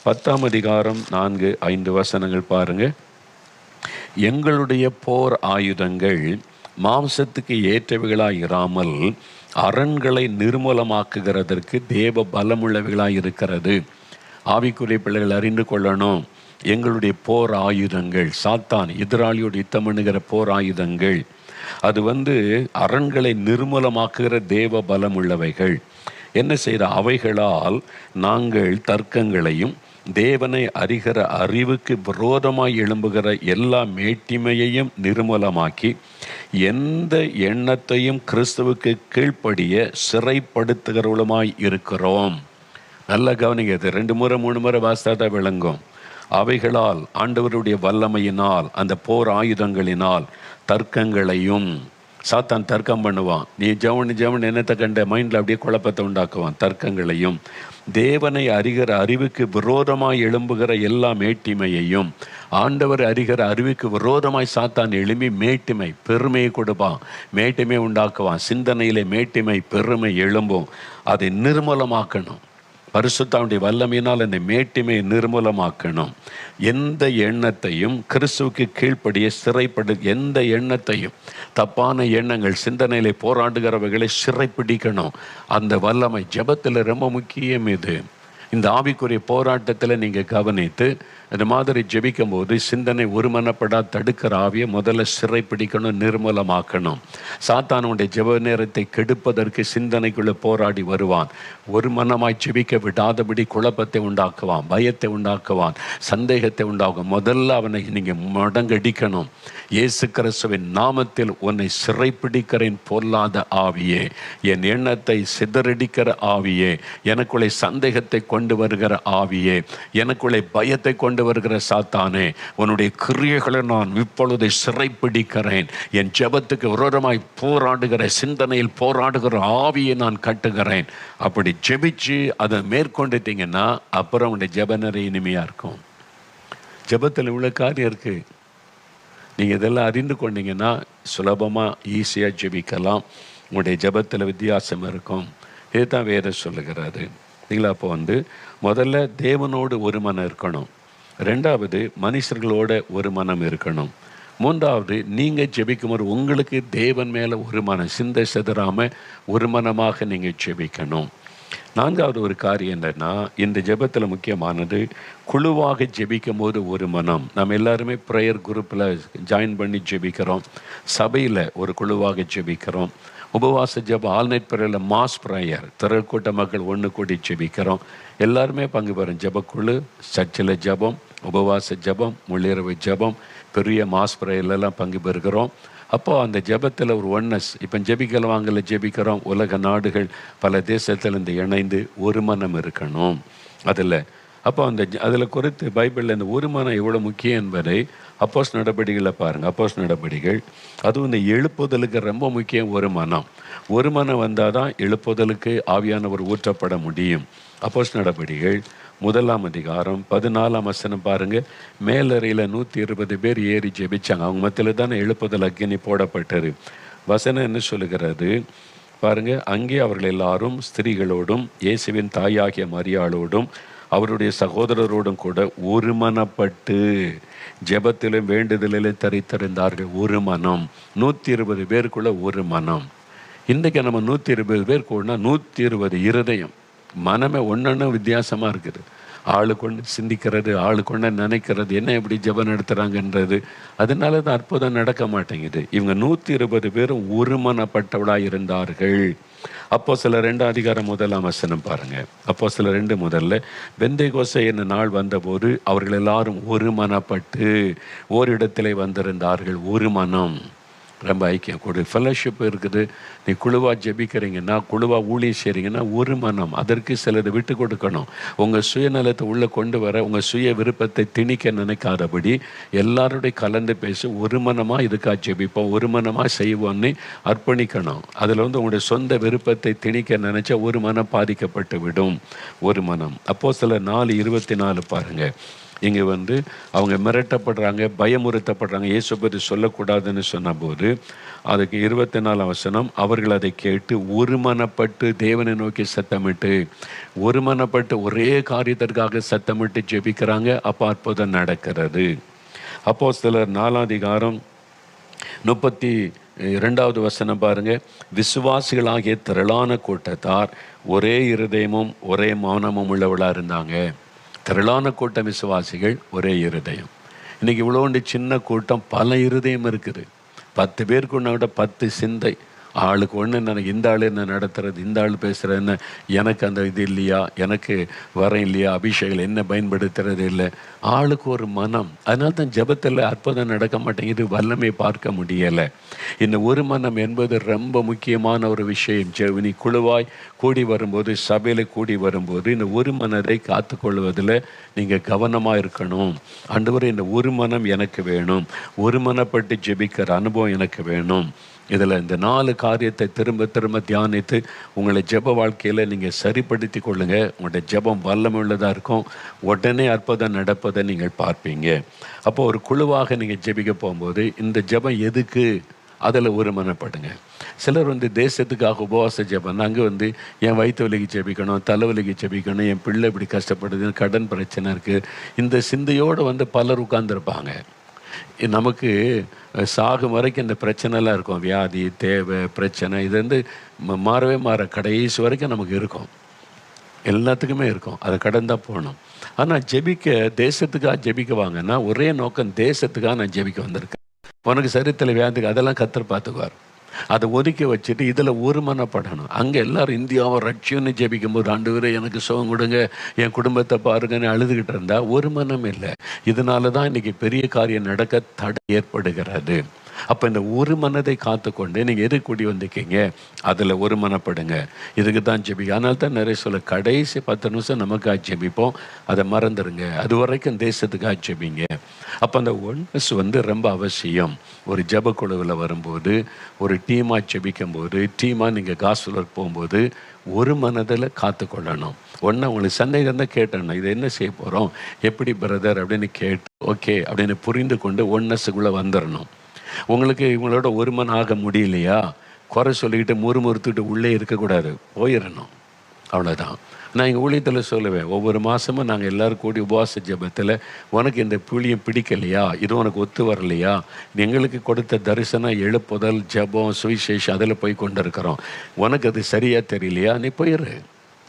10ஆம் அதிகாரம் 4-5 வசனங்கள் பாருங்கள். எங்களுடைய போர் ஆயுதங்கள் மாம்சத்துக்கு ஏற்றவைகளாய் இராமல் அரண்களை நிர்மூலமாக்குகிறதற்கு தேவ பலமுள்ளவைகளாய் இருக்கிறது. ஆவிக்குரிய பிள்ளைகள் அறிந்து கொள்ளணும். எங்களுடைய போர் ஆயுதங்கள், சாத்தான் எதிராளியோடு யுத்தம் பண்ணுகிற போர் ஆயுதங்கள், அது அரண்களை நிர்மூலமாக்குகிற தேவ பலம் உள்ளவைகள். என்ன செய்த? அவைகளால் நாங்கள் தர்க்கங்களையும் தேவனை அறிகிற அறிவுக்கு விரோதமாய் எழும்புகிற எல்லா மேட்டிமையையும் நிர்மூலமாக்கி எந்த எண்ணத்தையும் கிறிஸ்துவுக்கு கீழ்ப்படிய சிறைப்படுத்துகிறவளுமாய் இருக்கிறோம். நல்ல கவனிங்க. இது 2 முறை 3 முறை வாசித்தா விளங்கும். அவைகளால், ஆண்டவருடைய வல்லமையினால், அந்த போர் ஆயுதங்களினால் தர்க்கங்களையும், சாத்தான் தர்க்கம் பண்ணுவான். நீ ஜெவன் என்னத்தை கண்ட மைண்டில் அப்படியே குழப்பத்தை உண்டாக்குவான். தர்க்கங்களையும் தேவனை அறிகிற அறிவுக்கு விரோதமாய் எழும்புகிற எல்லா மேட்டிமையையும், ஆண்டவர் அறிகிற அறிவுக்கு விரோதமாய் சாத்தான் எழும்பி மேட்டிமை, பெருமையை கொடுப்பான், மேட்டிமை உண்டாக்குவான். சிந்தனையிலே மேட்டிமை, பெருமை எழும்பும். அதை நிர்மூலமாக்கணும். பரிசுத்தாவுடைய வல்லமையினால் அந்த மேட்டிமை நிர்மூலமாக்கணும். எந்த எண்ணத்தையும் கிறிஸ்துவுக்கு கீழ்ப்படிய சிறைப்படு, எந்த எண்ணத்தையும் தப்பான எண்ணங்கள் சிந்தனையிலே போராடுகிறவர்களை சிறைப்பிடிக்கணும். அந்த வல்லமை ஜெபத்தில் ரொம்ப முக்கியம். இது இந்த ஆவிக்குரிய போராட்டத்தில் நீங்கள் கவனித்து இந்த மாதிரி ஜெபிக்கும் போது சிந்தனை ஒருமனப்படா தடுக்கிற ஆவியை முதல்ல சிறை பிடிக்கணும், நிர்மூலமாக்கணும். சாத்தானுடைய ஜெப நேரத்தை கெடுப்பதற்கு சிந்தனைக்குள்ளே போராடி வருவான். ஒரு மனமாய் ஜெபிக்க விடாதபடி குழப்பத்தை உண்டாக்குவான், பயத்தை உண்டாக்குவான், சந்தேகத்தை உண்டாக்கும். முதல்ல அவனை நீங்கள் மடங்கடிக்கணும். இயேசு கிறிஸ்துவின் நாமத்தில் உன்னை சிறைப்பிடிக்கிறேன் பொல்லாத ஆவியே, என் எண்ணத்தை சிதறடிக்கிற ஆவியே, எனக்குள்ளே சந்தேகத்தை கொண்டு வருகிற ஆவியே, எனக்குள்ளே பயத்தை கொண்டு வருகிற சாத்தானே, உன்னுடைய கிரியைகளை நான் இப்பொழுது சிறைப்பிடிக்கிறேன். என் ஜெபத்துக்கு விரோதமாய் போராடுகிற, சிந்தனையில் போராடுகிற ஆவியை நான் கட்டுகிறேன். அப்படி ஜெபிச்சு அதை மேற்கொண்டுட்டீங்கன்னா அப்புறம் உங்களுடைய ஜெப நிறைய இனிமையாக இருக்கும். ஜெபத்தில் இவ்வளோ காரியம் இருக்குது. நீங்கள் இதெல்லாம் அறிந்து கொண்டீங்கன்னா சுலபமாக ஈஸியாக ஜெபிக்கலாம். உங்களுடைய ஜெபத்தில் வித்தியாசம் இருக்கும். இதுதான் வேறு சொல்லுகிறாரு. நீங்களா அப்போ முதல்ல தேவனோடு ஒரு மனம் இருக்கணும். ரெண்டாவது மனுஷர்களோட ஒரு மனம் இருக்கணும். மூன்றாவது நீங்கள் ஜெபிக்கும்போது உங்களுக்கு தேவன் மேலே ஒரு மனம், சிந்தை செதறாமல் ஒரு மனமாக நீங்கள் ஜெபிக்கணும். நான்காவது ஒரு காரியம் என்னன்னா, இந்த ஜெபத்தில் முக்கியமானது குழுவாக ஜெபிக்கும் போது ஒரு மனம். நம்ம எல்லாருமே ப்ரேயர் குரூப்பில் ஜாயின் பண்ணி ஜெபிக்கிறோம், சபையில் ஒரு குழுவாக ஜெபிக்கிறோம், உபவாச ஜெபம் ஆல்நைட் ப்ரேயரில் மாஸ் ப்ரேயர் திரள் கூட்ட மக்கள் ஒன்று கூடி ஜெபிக்கிறோம். எல்லாருமே பங்கு பெறும். ஜெபக்குழு, சர்ச்சில் ஜெபம், உபவாச ஜெபம், முள்ளிரவு ஜெபம், பெரிய மாஸ் ப்ரேயர்லாம் பங்கு பெறுகிறோம். அப்போது அந்த ஜெபத்தில் ஒரு ஒன்னஸ், இப்போ ஜெபிக்கலவாங்கல ஜெபிக்கிறோம். உலக நாடுகள் பல தேசத்தில் இந்த இணைந்து ஒரு மனம் இருக்கணும் அதில். அப்போ அதில் குறித்து பைபிளில் இந்த ஒரு மனம் எவ்வளோ முக்கியம் என்பதை அப்போஸ் நடபடிகளை பாருங்கள். அப்போஸ் நடபடிகள் அதுவும் இந்த எழுப்புதலுக்கு ரொம்ப முக்கியம். ஒரு மனம், ஒரு மனம் வந்தால் தான் எழுப்புதலுக்கு ஆவியானவர் ஊற்றப்பட முடியும். அப்போஸ் நடபடிகள் 1ஆம் அதிகாரம் 14ஆம் வசனம் பாருங்கள். மேலறையில் 120 பேர் ஏறி ஜெபிச்சாங்க. அவங்க மத்தியில் தானே எழுப்புதல் அக்கினி போடப்பட்டது. வசனம் என்ன சொல்லுகிறது பாருங்க. அங்கே அவர்கள் எல்லாரும் ஸ்திரீகளோடும் இயேசுவின் தாயாகிய மரியாளோடும் அவருடைய சகோதரரோடும் கூட ஒருமனப்பட்டு ஜெபத்திலும் வேண்டுதலிலும் தரித்திருந்தார்கள். ஒரு மனம். 120 பேருக்குள்ள ஒரு மனம். இன்றைக்கி நம்ம 120 பேர் கூடனா 120 இருதயம். மனமே ஒன்று வித்தியாசமாக இருக்குது. ஆளுக்கு ஒன்று சிந்திக்கிறது, ஆளுக்கு ஒன்று நினைக்கிறது, என்ன எப்படி ஜெபம் நடத்துகிறாங்கன்றது. அதனால தான் அற்புதம் நடக்க மாட்டேங்குது. இவங்க 120 பேரும் ஒருமனப்பட்டவளாக இருந்தார்கள். அப்போஸ்தலர் 2ஆம் அதிகாரம் 1ஆம் வசனம் பாருங்கள். அப்போஸ்தலர் 2 முதல்ல, பெந்தேகோஸ்தே என்ன நாள் வந்தபோது அவர்கள் எல்லாரும் ஒருமனப்பட்டு ஓரிடத்திலே வந்திருந்தார்கள். ஒரு மனம். ரொம்ப ஐக்கியம் கொடு. ஃபெலோஷிப் இருக்குது. நீ குழுவாக ஜெபிக்கிறீங்கன்னா, குழுவாக ஊழியம் செய்கிறீங்கன்னா ஒரு மனம். அதற்கு சிலது விட்டு கொடுக்கணும். உங்கள் சுயநலத்தை உள்ளே கொண்டு வர, உங்கள் சுய விருப்பத்தை திணிக்க நினைக்காதபடி எல்லாருடைய கலந்து பேசி ஒரு மனமாக இதுக்காக ஜெபிப்போம், ஒரு மனமாக செய்வோம்னு அர்ப்பணிக்கணும். அதில் உங்களுடைய சொந்த விருப்பத்தை திணிக்க நினச்சா ஒரு மனம் பாதிக்கப்பட்டு விடும். ஒரு மனம். அப்போஸ்தலர் 4:24 பாருங்கள். இங்கே அவங்க மிரட்டப்படுறாங்க, பயமுறுத்தப்படுறாங்க. இயேசு பற்றி சொல்லக்கூடாதுன்னு சொன்னபோது அதுக்கு 24ஆம் வசனம், அவர்கள் அதை கேட்டு ஒருமனப்பட்டு தேவனை நோக்கி சத்தமிட்டு, ஒருமனப்பட்டு ஒரே காரியத்திற்காக சத்தமிட்டு ஜெபிக்கிறாங்க. அப்போ அற்புதம் நடக்கிறது. அப்போஸ்தலர் 4ஆம் அதிகாரம் 32வது வசனம் பாருங்க. விசுவாசிகளாகிய திரளான கூட்டத்தார் ஒரே இருதயமும் ஒரே மௌனமும் உள்ளவளாக இருந்தாங்க. திரளான கூட்டம் விசுவாசிகள், ஒரே இருதயம். இன்றைக்கி இவ்வளோண்டு சின்ன கூட்டம், பல இருதயம் இருக்குது. 10 பேருக்கு விட 10 சிந்தை. ஆளுக்கு ஒன்று என்ன, இந்த ஆள் என்ன நடத்துறது, இந்த ஆள் பேசுகிற என்ன, எனக்கு அந்த இது இல்லையா, எனக்கு வரம் இல்லையா, அபிஷேகம் என்ன பயன்படுத்துறது இல்லை. ஆளுக்கு ஒரு மனம். அதனால தான் ஜெபத்தில் அற்புதம் நடக்க மாட்டேங்குது, வல்லமை பார்க்க முடியலை. இந்த ஒரு மனம் என்பது ரொம்ப முக்கியமான ஒரு விஷயம். நீ குழுவாய் கூடி வரும்போது, சபையில் கூடி வரும்போது இந்த ஒரு மனதை காத்துக்கொள்வதில் நீங்கள் கவனமாக இருக்கணும். ஆண்டவரே, இந்த ஒரு மனம் எனக்கு வேணும், ஒரு மனப்பட்டு ஜெபிக்கிற அனுபவம் எனக்கு வேணும். இதில் இந்த 4 காரியத்தை திரும்ப திரும்ப தியானித்து உங்களை ஜெப வாழ்க்கையில் நீங்கள் சரிப்படுத்தி கொள்ளுங்கள். உங்களுடைய ஜெபம் வல்லமை உள்ளதாக இருக்கும். உடனே அற்புதம் நடப்பதை நீங்கள் பார்ப்பீங்க. அப்போ ஒரு குழுவாக நீங்கள் ஜெபிக்க போகும்போது இந்த ஜெபம் எதுக்கு அதில் ஒருமனப்படுங்க. சிலர் தேசத்துக்காக உபவாச ஜெபம், அங்கே என் வயிற்று வலிக்கு ஜெபிக்கணும், தலைவலிக்கு ஜெபிக்கணும், என் பிள்ளை இப்படி கஷ்டப்படுது, கடன் பிரச்சனை இருக்குது, இந்த சிந்தையோடு பலர் உட்கார்ந்துருப்பாங்க. நமக்கு சாகும் வரைக்கும் இந்த பிரச்சனைலாம் இருக்கும், வியாதி, தேவை, பிரச்சனை, இது மாறவே கடைசி வரைக்கும் நமக்கு இருக்கும், எல்லாத்துக்குமே இருக்கும். அதை கடந்தால் போகணும். ஆனால் ஜெபிக்க, தேசத்துக்காக ஜெபிக்க வாங்கன்னா ஒரே நோக்கம், தேசத்துக்காக நான் ஜெபிக்க வந்திருக்கேன். உனக்கு சரித்தில வியாதிக்கு அதெல்லாம் கர்த்தர் பார்த்துக்குவார். அதை ஒதுக்கி வச்சுட்டு இதில் ஒருமனப்படணும். அங்கே எல்லாரும் இந்தியாவை ரட்சியம்னு ஜெபிக்கும் போது, ஆண்டவரே எனக்கு சுகம் கொடுங்க, என் குடும்பத்தை பாருங்கன்னு அழுதுகிட்டு இருந்தால் ஒரு மனம் இல்லை. இதனால தான் இன்றைக்கி பெரிய காரியம் நடக்க தடை ஏற்படுகிறது. அப்போ இந்த ஒரு மனதை காத்துக்கொண்டு நீங்கள் எது கூடி வந்திருக்கீங்க, அதில் ஒரு மனப்படுங்க. இதுக்கு தான் ஜெபிக்க. அதனால தான் நிறைய சொல்ல, கடைசி 10 நிமிஷம் நமக்காக ஜெபிப்போம், அதை மறந்துடுங்க. அது வரைக்கும் தேசத்துக்காக ஜெபிங்க. அப்போ அந்த ஒன்ஸ் ரொம்ப அவசியம். ஒரு ஜெப குழுவில் வரும்போது, ஒரு டீமாக ஜெபிக்கும் போது, டீமாக நீங்கள் காசுலர் போகும்போது ஒரு மனதில் காத்துக்கொள்ளணும். ஒன்று உங்களுக்கு சந்தேகம் தான் கேட்டேன்னா, இதை என்ன செய்ய போகிறோம், எப்படி பிரதர் அப்படின்னு கேட்டு ஓகே அப்படின்னு புரிந்து கொண்டு ஒன்னஸுக்குள்ளே வந்துடணும். உங்களுக்கு இவங்களோட ஒரு மனம் ஆக முடியலையா, குறை சொல்லிக்கிட்டு முறுமுறுத்துக்கிட்டு உள்ளே இருக்கக்கூடாது, போயிடணும். அவ்வளோதான். நான் எங்கள் ஊழியத்தில் சொல்லுவேன், ஒவ்வொரு மாதமும் நாங்கள் எல்லோரும் கூடி உபவாச ஜெபத்தில், உனக்கு இந்த புளியம் பிடிக்கலையா, இது உனக்கு ஒத்து வரலையா, எங்களுக்கு கொடுத்த தரிசனம், எழுப்புதல், ஜெபம், சுவிசேஷம், அதில் போய் கொண்டு இருக்கிறோம், உனக்கு அது சரியாக தெரியலையா, நீ போயிரு,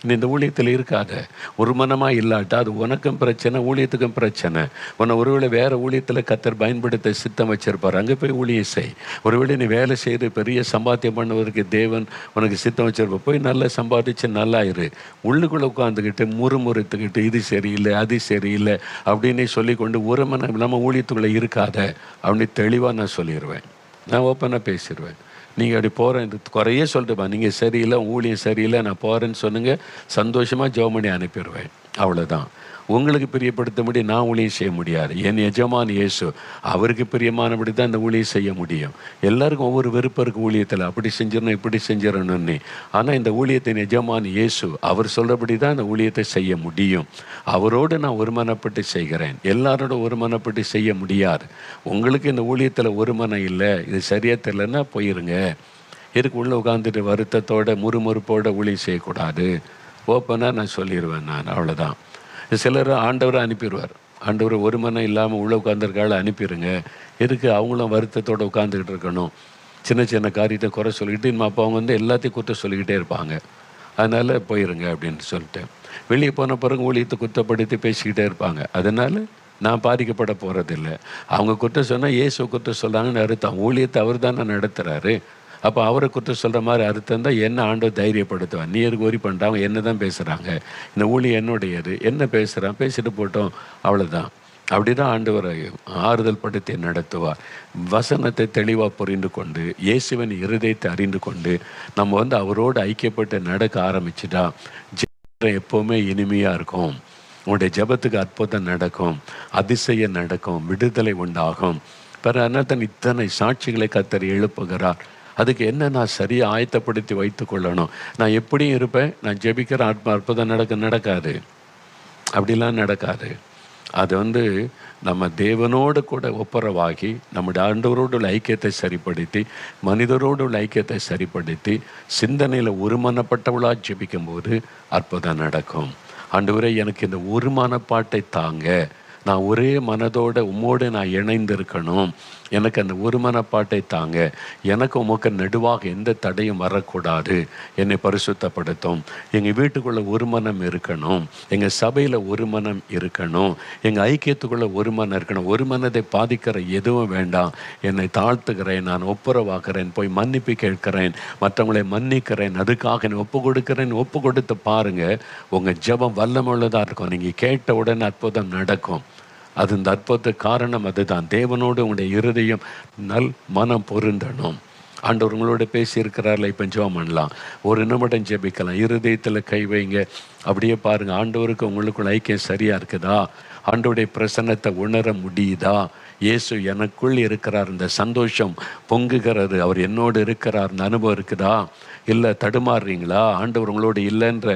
நீ இந்த ஊழியத்தில் இருக்காத. ஒரு மனமாக இல்லாட்டா அது உனக்கும் பிரச்சனை, ஊழியத்துக்கும் பிரச்சனை. உன்னை ஒருவேளை வேறு ஊழியத்தில் கர்த்தர் பயன்படுத்த சித்தம் வச்சிருப்பார், அங்கே போய் ஊழியம் செய். ஒருவேளை நீ வேலை செய்து பெரிய சம்பாத்தியம் பண்ணுவதற்கு தேவன் உனக்கு சித்தம் வச்சிருப்பார், போய் நல்லா சம்பாதிச்சு நல்லா இரு. உள்ளுக்குள்ளே உட்காந்துக்கிட்டு முறுமுறுத்துக்கிட்டு இது சரியில்லை அது சரியில்லை அப்படின்னு சொல்லிக்கொண்டு ஒரு மனம் இல்லாமல் ஊழியத்துக்குள்ளே இருக்காத அப்படின்னு தெளிவாக நான் சொல்லிடுவேன். நான் ஓப்பனாக பேசிடுவேன். நீங்கள் அப்படி போகிறேன், இது குறையே சொல்லிட்டுப்பா, நீங்கள் சரியில்லை, ஊழியம் சரியில்லை, நான் போகிறேன்னு சொன்னுங்க, சந்தோஷமாக ஜெபம் பண்ணி அனுப்பிடுவேன். அவ்வளோதான். உங்களுக்கு பிரியப்படுத்தபடி நான் ஊழியம் செய்ய முடியாது. என் எஜமான் இயேசு, அவருக்கு பிரியமானபடி தான் இந்த ஊழியம் செய்ய முடியும். எல்லாருக்கும் ஒவ்வொரு வெறுப்பு இருக்குது ஊழியத்தில், அப்படி செஞ்சிடணும் இப்படி செஞ்சிடணும்னு. ஆனால் இந்த ஊழியத்தின் எஜமான் இயேசு, அவர் சொல்கிறபடி தான் இந்த ஊழியத்தை செய்ய முடியும். அவரோடு நான் ஒருமனப்பட்டு செய்கிறேன். எல்லாரோட ஒருமனப்பட்டு செய்ய முடியாது. உங்களுக்கு இந்த ஊழியத்தில் ஒரு மனம் இல்லை, இது சரியாக தெரியலன்னா போயிருங்க. இதுக்கு உள்ளே உட்காந்துட்டு வருத்தத்தோட முறுமுறுப்போடு ஊழியம் செய்யக்கூடாது. ஓப்பனாக நான் சொல்லிடுவேன். நான் அவ்வளோதான். சிலர் ஆண்டவரை அனுப்பிடுவார். ஆண்டவர் ஒரு மனம் இல்லாமல் உள்ள உட்காந்துருக்கால அனுப்பிடுங்க. எதுக்கு அவங்களும் வருத்தத்தோடு உட்காந்துக்கிட்டு இருக்கணும், சின்ன சின்ன காரியத்தை குறை சொல்லிக்கிட்டு, இன்னும் அப்போ அவங்க எல்லாத்தையும் குற்றம் சொல்லிக்கிட்டே இருப்பாங்க. அதனால் போயிருங்க அப்படின்னு சொல்லிட்டு வெளியே போன பிறகு ஊழியத்தை குற்றப்படுத்தி பேசிக்கிட்டே இருப்பாங்க. அதனால் நான் பாதிக்கப்பட போகிறதில்லை. அவங்க குற்றம் சொன்னால் இயேசு குற்றம் சொல்கிறாங்கன்னு அர்த்தம். ஊழியத்தை அவர் தானே நடத்துகிறாரு. அப்போ அவரை குற்றம் சொல்கிற மாதிரி அர்த்தம் தான் என்ன ஆண்டவர் தைரியப்படுத்துவான். நீ எதுக்கு ஒரி பண்ணுறாங்க, என்ன தான் பேசுகிறாங்க, இந்த ஊழியம் என்னுடையது, என்ன பேசுகிறான், பேசிட்டு போட்டோம், அவ்வளோதான். அப்படி தான் ஆண்டவர் ஆறுதல் படுத்தி நடத்துவார். வசனத்தை தெளிவாக புரிந்து கொண்டு, இயேசுவின் இருதயத்தை அறிந்து கொண்டு நம்ம அவரோடு ஐக்கியப்பட்டு நடக்க ஆரம்பிச்சுட்டா ஜெபம் எப்போவுமே இனிமையாக இருக்கும். உங்களுடைய ஜெபத்துக்கு அற்புதம் நடக்கும், அதிசயம் நடக்கும், விடுதலை உண்டாகும். பிறகு அதனால் தான் இத்தனை சாட்சிகளை கர்த்தர் எழுப்புகிறார். அதுக்கு என்ன நான் சரியாக ஆயத்தப்படுத்தி வைத்து கொள்ளணும். நான் எப்படியும் இருப்பேன், நான் ஜெபிக்கிற அற்புதம் நடக்காது, அப்படிலாம் நடக்காது. அது நம்ம தேவனோடு கூட ஒப்புரவாகி நம்முடைய ஆண்டவரோடு உள்ள ஐக்கியத்தை சரிப்படுத்தி, மனிதரோடு உள்ள ஐக்கியத்தை சரிப்படுத்தி, சிந்தனையில் ஒருமனப்பட்டவளாக ஜெபிக்கும் போது அற்புதம் நடக்கும். ஆண்டவரே எனக்கு இந்த ஒரு மனப்பாட்டை தாங்க, நான் ஒரே மனதோடு உம்மோடு நான் இணைந்திருக்கணும், எனக்கு அந்த ஒரு மனப்பாட்டை தாங்க, எனக்கு உமக்கு நடுவாக எந்த தடையும் வரக்கூடாது, என்னை பரிசுத்தப்படுத்தும். எங்கள் வீட்டுக்குள்ளே ஒரு மனம் இருக்கணும், எங்கள் சபையில் ஒரு மனம் இருக்கணும், எங்கள் ஐக்கியத்துக்குள்ளே ஒரு மனம் இருக்கணும். ஒரு மனதை பாதிக்கிற எதுவும் வேண்டாம். என்னை தாழ்த்துக்கிறேன், நான் ஒப்புரவாக்குறேன், போய் மன்னிப்பு கேட்கிறேன், மற்றவங்களை மன்னிக்கிறேன், அதுக்காக ஒப்பு கொடுக்கிறேன். ஒப்பு கொடுத்து பாருங்கள், உங்கள் ஜெபம் வல்லமுள்ளதாக இருக்கும். நீங்கள் கேட்ட உடனே அற்புதம் நடக்கும். அது இந்த அற்புதத்துக்கு காரணம் அதுதான். தேவனோடு உங்களுடைய இருதயம் நல் மனம் பொருந்தணும். ஆண்டவர் உங்களோட பேசியிருக்கிறார்ல, இப்போ ஜெபம் பண்ணலாம், ஒரு நிமிடம் ஜெபிக்கலாம், இருதயத்தில் கை வைங்க, அப்படியே பாருங்கள் ஆண்டவருக்கு உங்களுக்குள்ள ஐக்கியம் சரியாக இருக்குதா, ஆண்டவருடைய பிரசன்னத்தை உணர முடியுதா, இயேசு எனக்குள் இருக்கிறார், இந்த சந்தோஷம் பொங்குகிறது, அவர் என்னோடு இருக்கிறார், இந்த அனுபவம் இருக்குதா? இல்லை தடுமாறுறீங்களா? ஆண்டவர் உங்களோடு இல்லைன்ற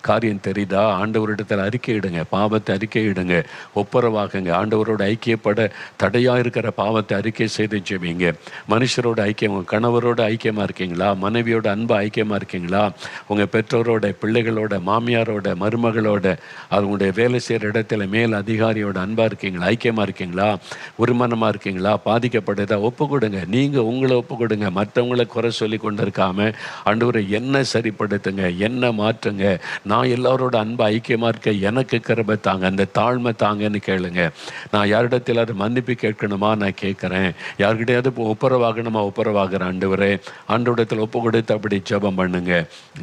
காரியம் தெரியுதா? ஆண்டவரிடத்தில் அறிக்கையிடுங்க, பாவத்தை அறிக்கையிடுங்க, ஒப்புரவாகுங்க. ஆண்டவரோட ஐக்கியப்பட தடையாக இருக்கிற பாவத்தை அறிக்கை செய்து ஜெபிங்க. மனுஷரோட ஐக்கியம், உங்கள் கணவரோட ஐக்கியமாக இருக்கீங்களா? மனைவியோட அன்பு ஐக்கியமாக இருக்கீங்களா? உங்கள் பெற்றோரோட, பிள்ளைகளோட, மாமியாரோட, மருமகளோட, அவங்களுடைய வேலை செய்கிற இடத்துல மேல் அதிகாரியோட அன்பாக இருக்கீங்களா? ஐக்கியமாக இருக்கீங்களா? ஒருமனமாக இருக்கீங்களா? பாதிக்கப்படுதா? ஒப்பு கொடுங்க. நீங்கள் உங்களை ஒப்பு கொடுங்க. மற்றவங்களை குறை சொல்லி கொண்டு இருக்காமல், ஆண்டவரை என்ன சரிப்படுத்துங்க, என்ன மாற்றுங்க, நான் எல்லாரோட அன்பு ஐக்கியமாக இருக்க எனக்கு கிருபை தாங்க, அந்த தாழ்மை தாங்கன்னு கேளுங்க. நான் யாரிடத்தில் அது மன்னிப்பு கேட்கணுமா? நான் கேட்குறேன். யார்கிட்டையாவது ஒப்புரவாகணுமா? ஒப்புரவாகிறேன். ஆண்டவரே, ஆண்டவரிடத்தில் ஒப்பு கொடுத்து அப்படி ஜெபம் பண்ணுங்க,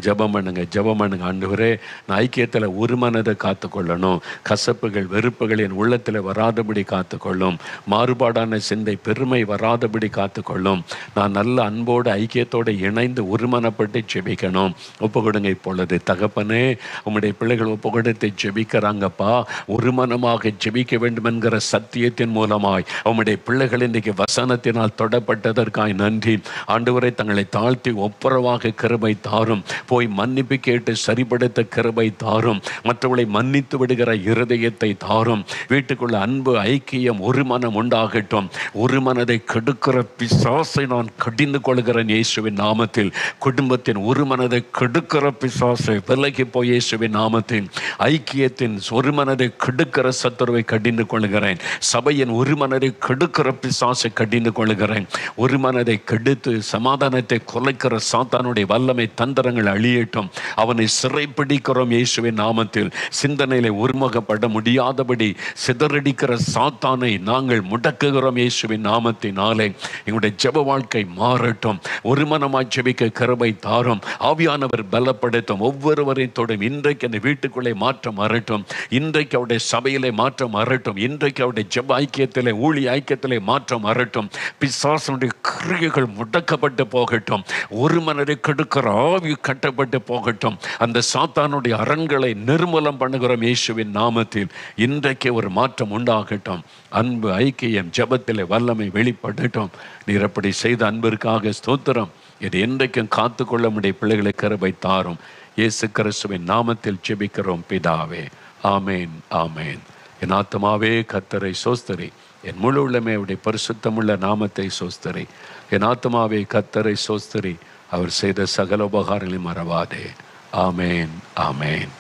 ஜெபம் பண்ணுங்க, ஜெபம் பண்ணுங்க. ஆண்டவரே, நான் ஐக்கியத்தில் ஒரு மனதை காத்துக்கொள்ளணும். கசப்புகள், வெறுப்புகள் என் உள்ளத்தில் வராதபடி காத்துக்கொள்ளும். மாறுபாடான சிந்தை, பெருமை வராதபடி காத்துக்கொள்ளும். நான் நல்ல அன்போடு ஐக்கியத்தோடு இணைந்து ஒருமனப்பட்டு ஜெபிக்கணும். ஒப்பு கொடுங்க. இப்பொழுது தகப்பனே, உம்முடைய பிள்ளைகள் ஒப்பு கொடுத்து ஜெபிக்கிறாங்கப்பா. ஒரு மனமாக ஜெபிக்க வேண்டும் என்கிற சத்தியத்தின் மூலமாய் உம்முடைய பிள்ளைகள் இன்றைக்கு வசனத்தினால் தொடப்பட்டதற்காய் நன்றி. ஆண்டவரை தங்களை தாழ்த்தி ஒப்புரவாக கிருபை தாரும். போய் மன்னிப்பு கேட்டு சரிப்படுத்த கிருபை தாரும். மற்றவர்களை மன்னித்து விடுகிற இருதயத்தை தாரும். வீட்டுக்குள்ள அன்பு, ஐக்கியம், ஒரு மனம் உண்டாகட்டும். ஒரு மனதை கெடுக்கிற பிசாசை நான் கடிந்து கொள்கிறேன் இயேசுவின் நாமத்தில். குடும்பத்தின் ஒரு மனதை கெடுக்கிற பிசாசை விலகி போய் இயேசுவின் நாமத்தில். ஐக்கியத்தின் ஒரு மனதை கெடுக்கிற சத்துருவை கடிந்து கொள்கிறேன். சபையின் ஒரு மனதை கெடுக்கிற பிசாசை கடிந்து கொள்கிறேன். ஒரு மனதை கெடுத்து சமாதானத்தை குலைக்கிற சாத்தானுடைய வல்லமை தந்திரங்கள் அழியட்டும். அவனை சிறைப்பிடிக்கிறோம் இயேசுவின் நாமத்தில். சிந்தனையிலே ஒருமுகப்பட முடியாதபடி சிதறடிக்கிற சாத்தானை நாங்கள் முடக்குகிறோம் இயேசுவின் நாமத்தினாலே. எங்களுடைய ஜெப வாழ்க்கை மாறட்டும். ஒரு மனமாய் ஜெபிக்க கிருபை தாரும். ஆவியானவர் பலப்படுத்தும். ஒவ்வொருவரையும் தொடும். இன்றைக்கு அந்த வீட்டுக்குள்ளே மாற்றம் வரட்டும். இன்றைக்கு அவருடைய சபையிலே மாற்றம் வரட்டும். இன்றைக்கு அவருடைய ஜெப ஐக்கியத்திலே, ஊழிய ஐக்கியத்திலே மாற்றம் வரட்டும். பிசாசனுடைய கிரியைகள் முடக்கப்பட்டு போகட்டும். ஒரு மனதை கெடுக்கிற ஆவி கட்டப்பட்டு போகட்டும். அந்த சாத்தானுடைய அரண்களை நிர்மூலம் பண்ணுகிறோம் இயேசுவின் நாமத்தில். இன்றைக்கு ஒரு மாற்றம் உண்டாகட்டும். அன்பு, ஐக்கியம், ஜெபத்திலே வல்லமை வெளிப்படட்டும். நீர் அப்படி செய்த அன்பிற்காக ஸ்தோத்திரம். இது என்றைக்கும் காத்துக்கொள்ள முடிய பிள்ளைகளை கிருபை தாரும். இயேசு கிறிஸ்துவின் நாமத்தில் ஜெபிக்கிறோம் பிதாவே. ஆமேன், ஆமேன். என் ஆத்துமாவே கர்த்தரை சோஸ்தரி, என் முழு உள்ளமே அவருடைய பரிசுத்தமுள்ள நாமத்தை சோஸ்தரி. என் ஆத்துமாவே கர்த்தரை சோஸ்தரி, அவர் செய்த சகல உபகாரங்களை மறவாதே. ஆமேன், ஆமேன்.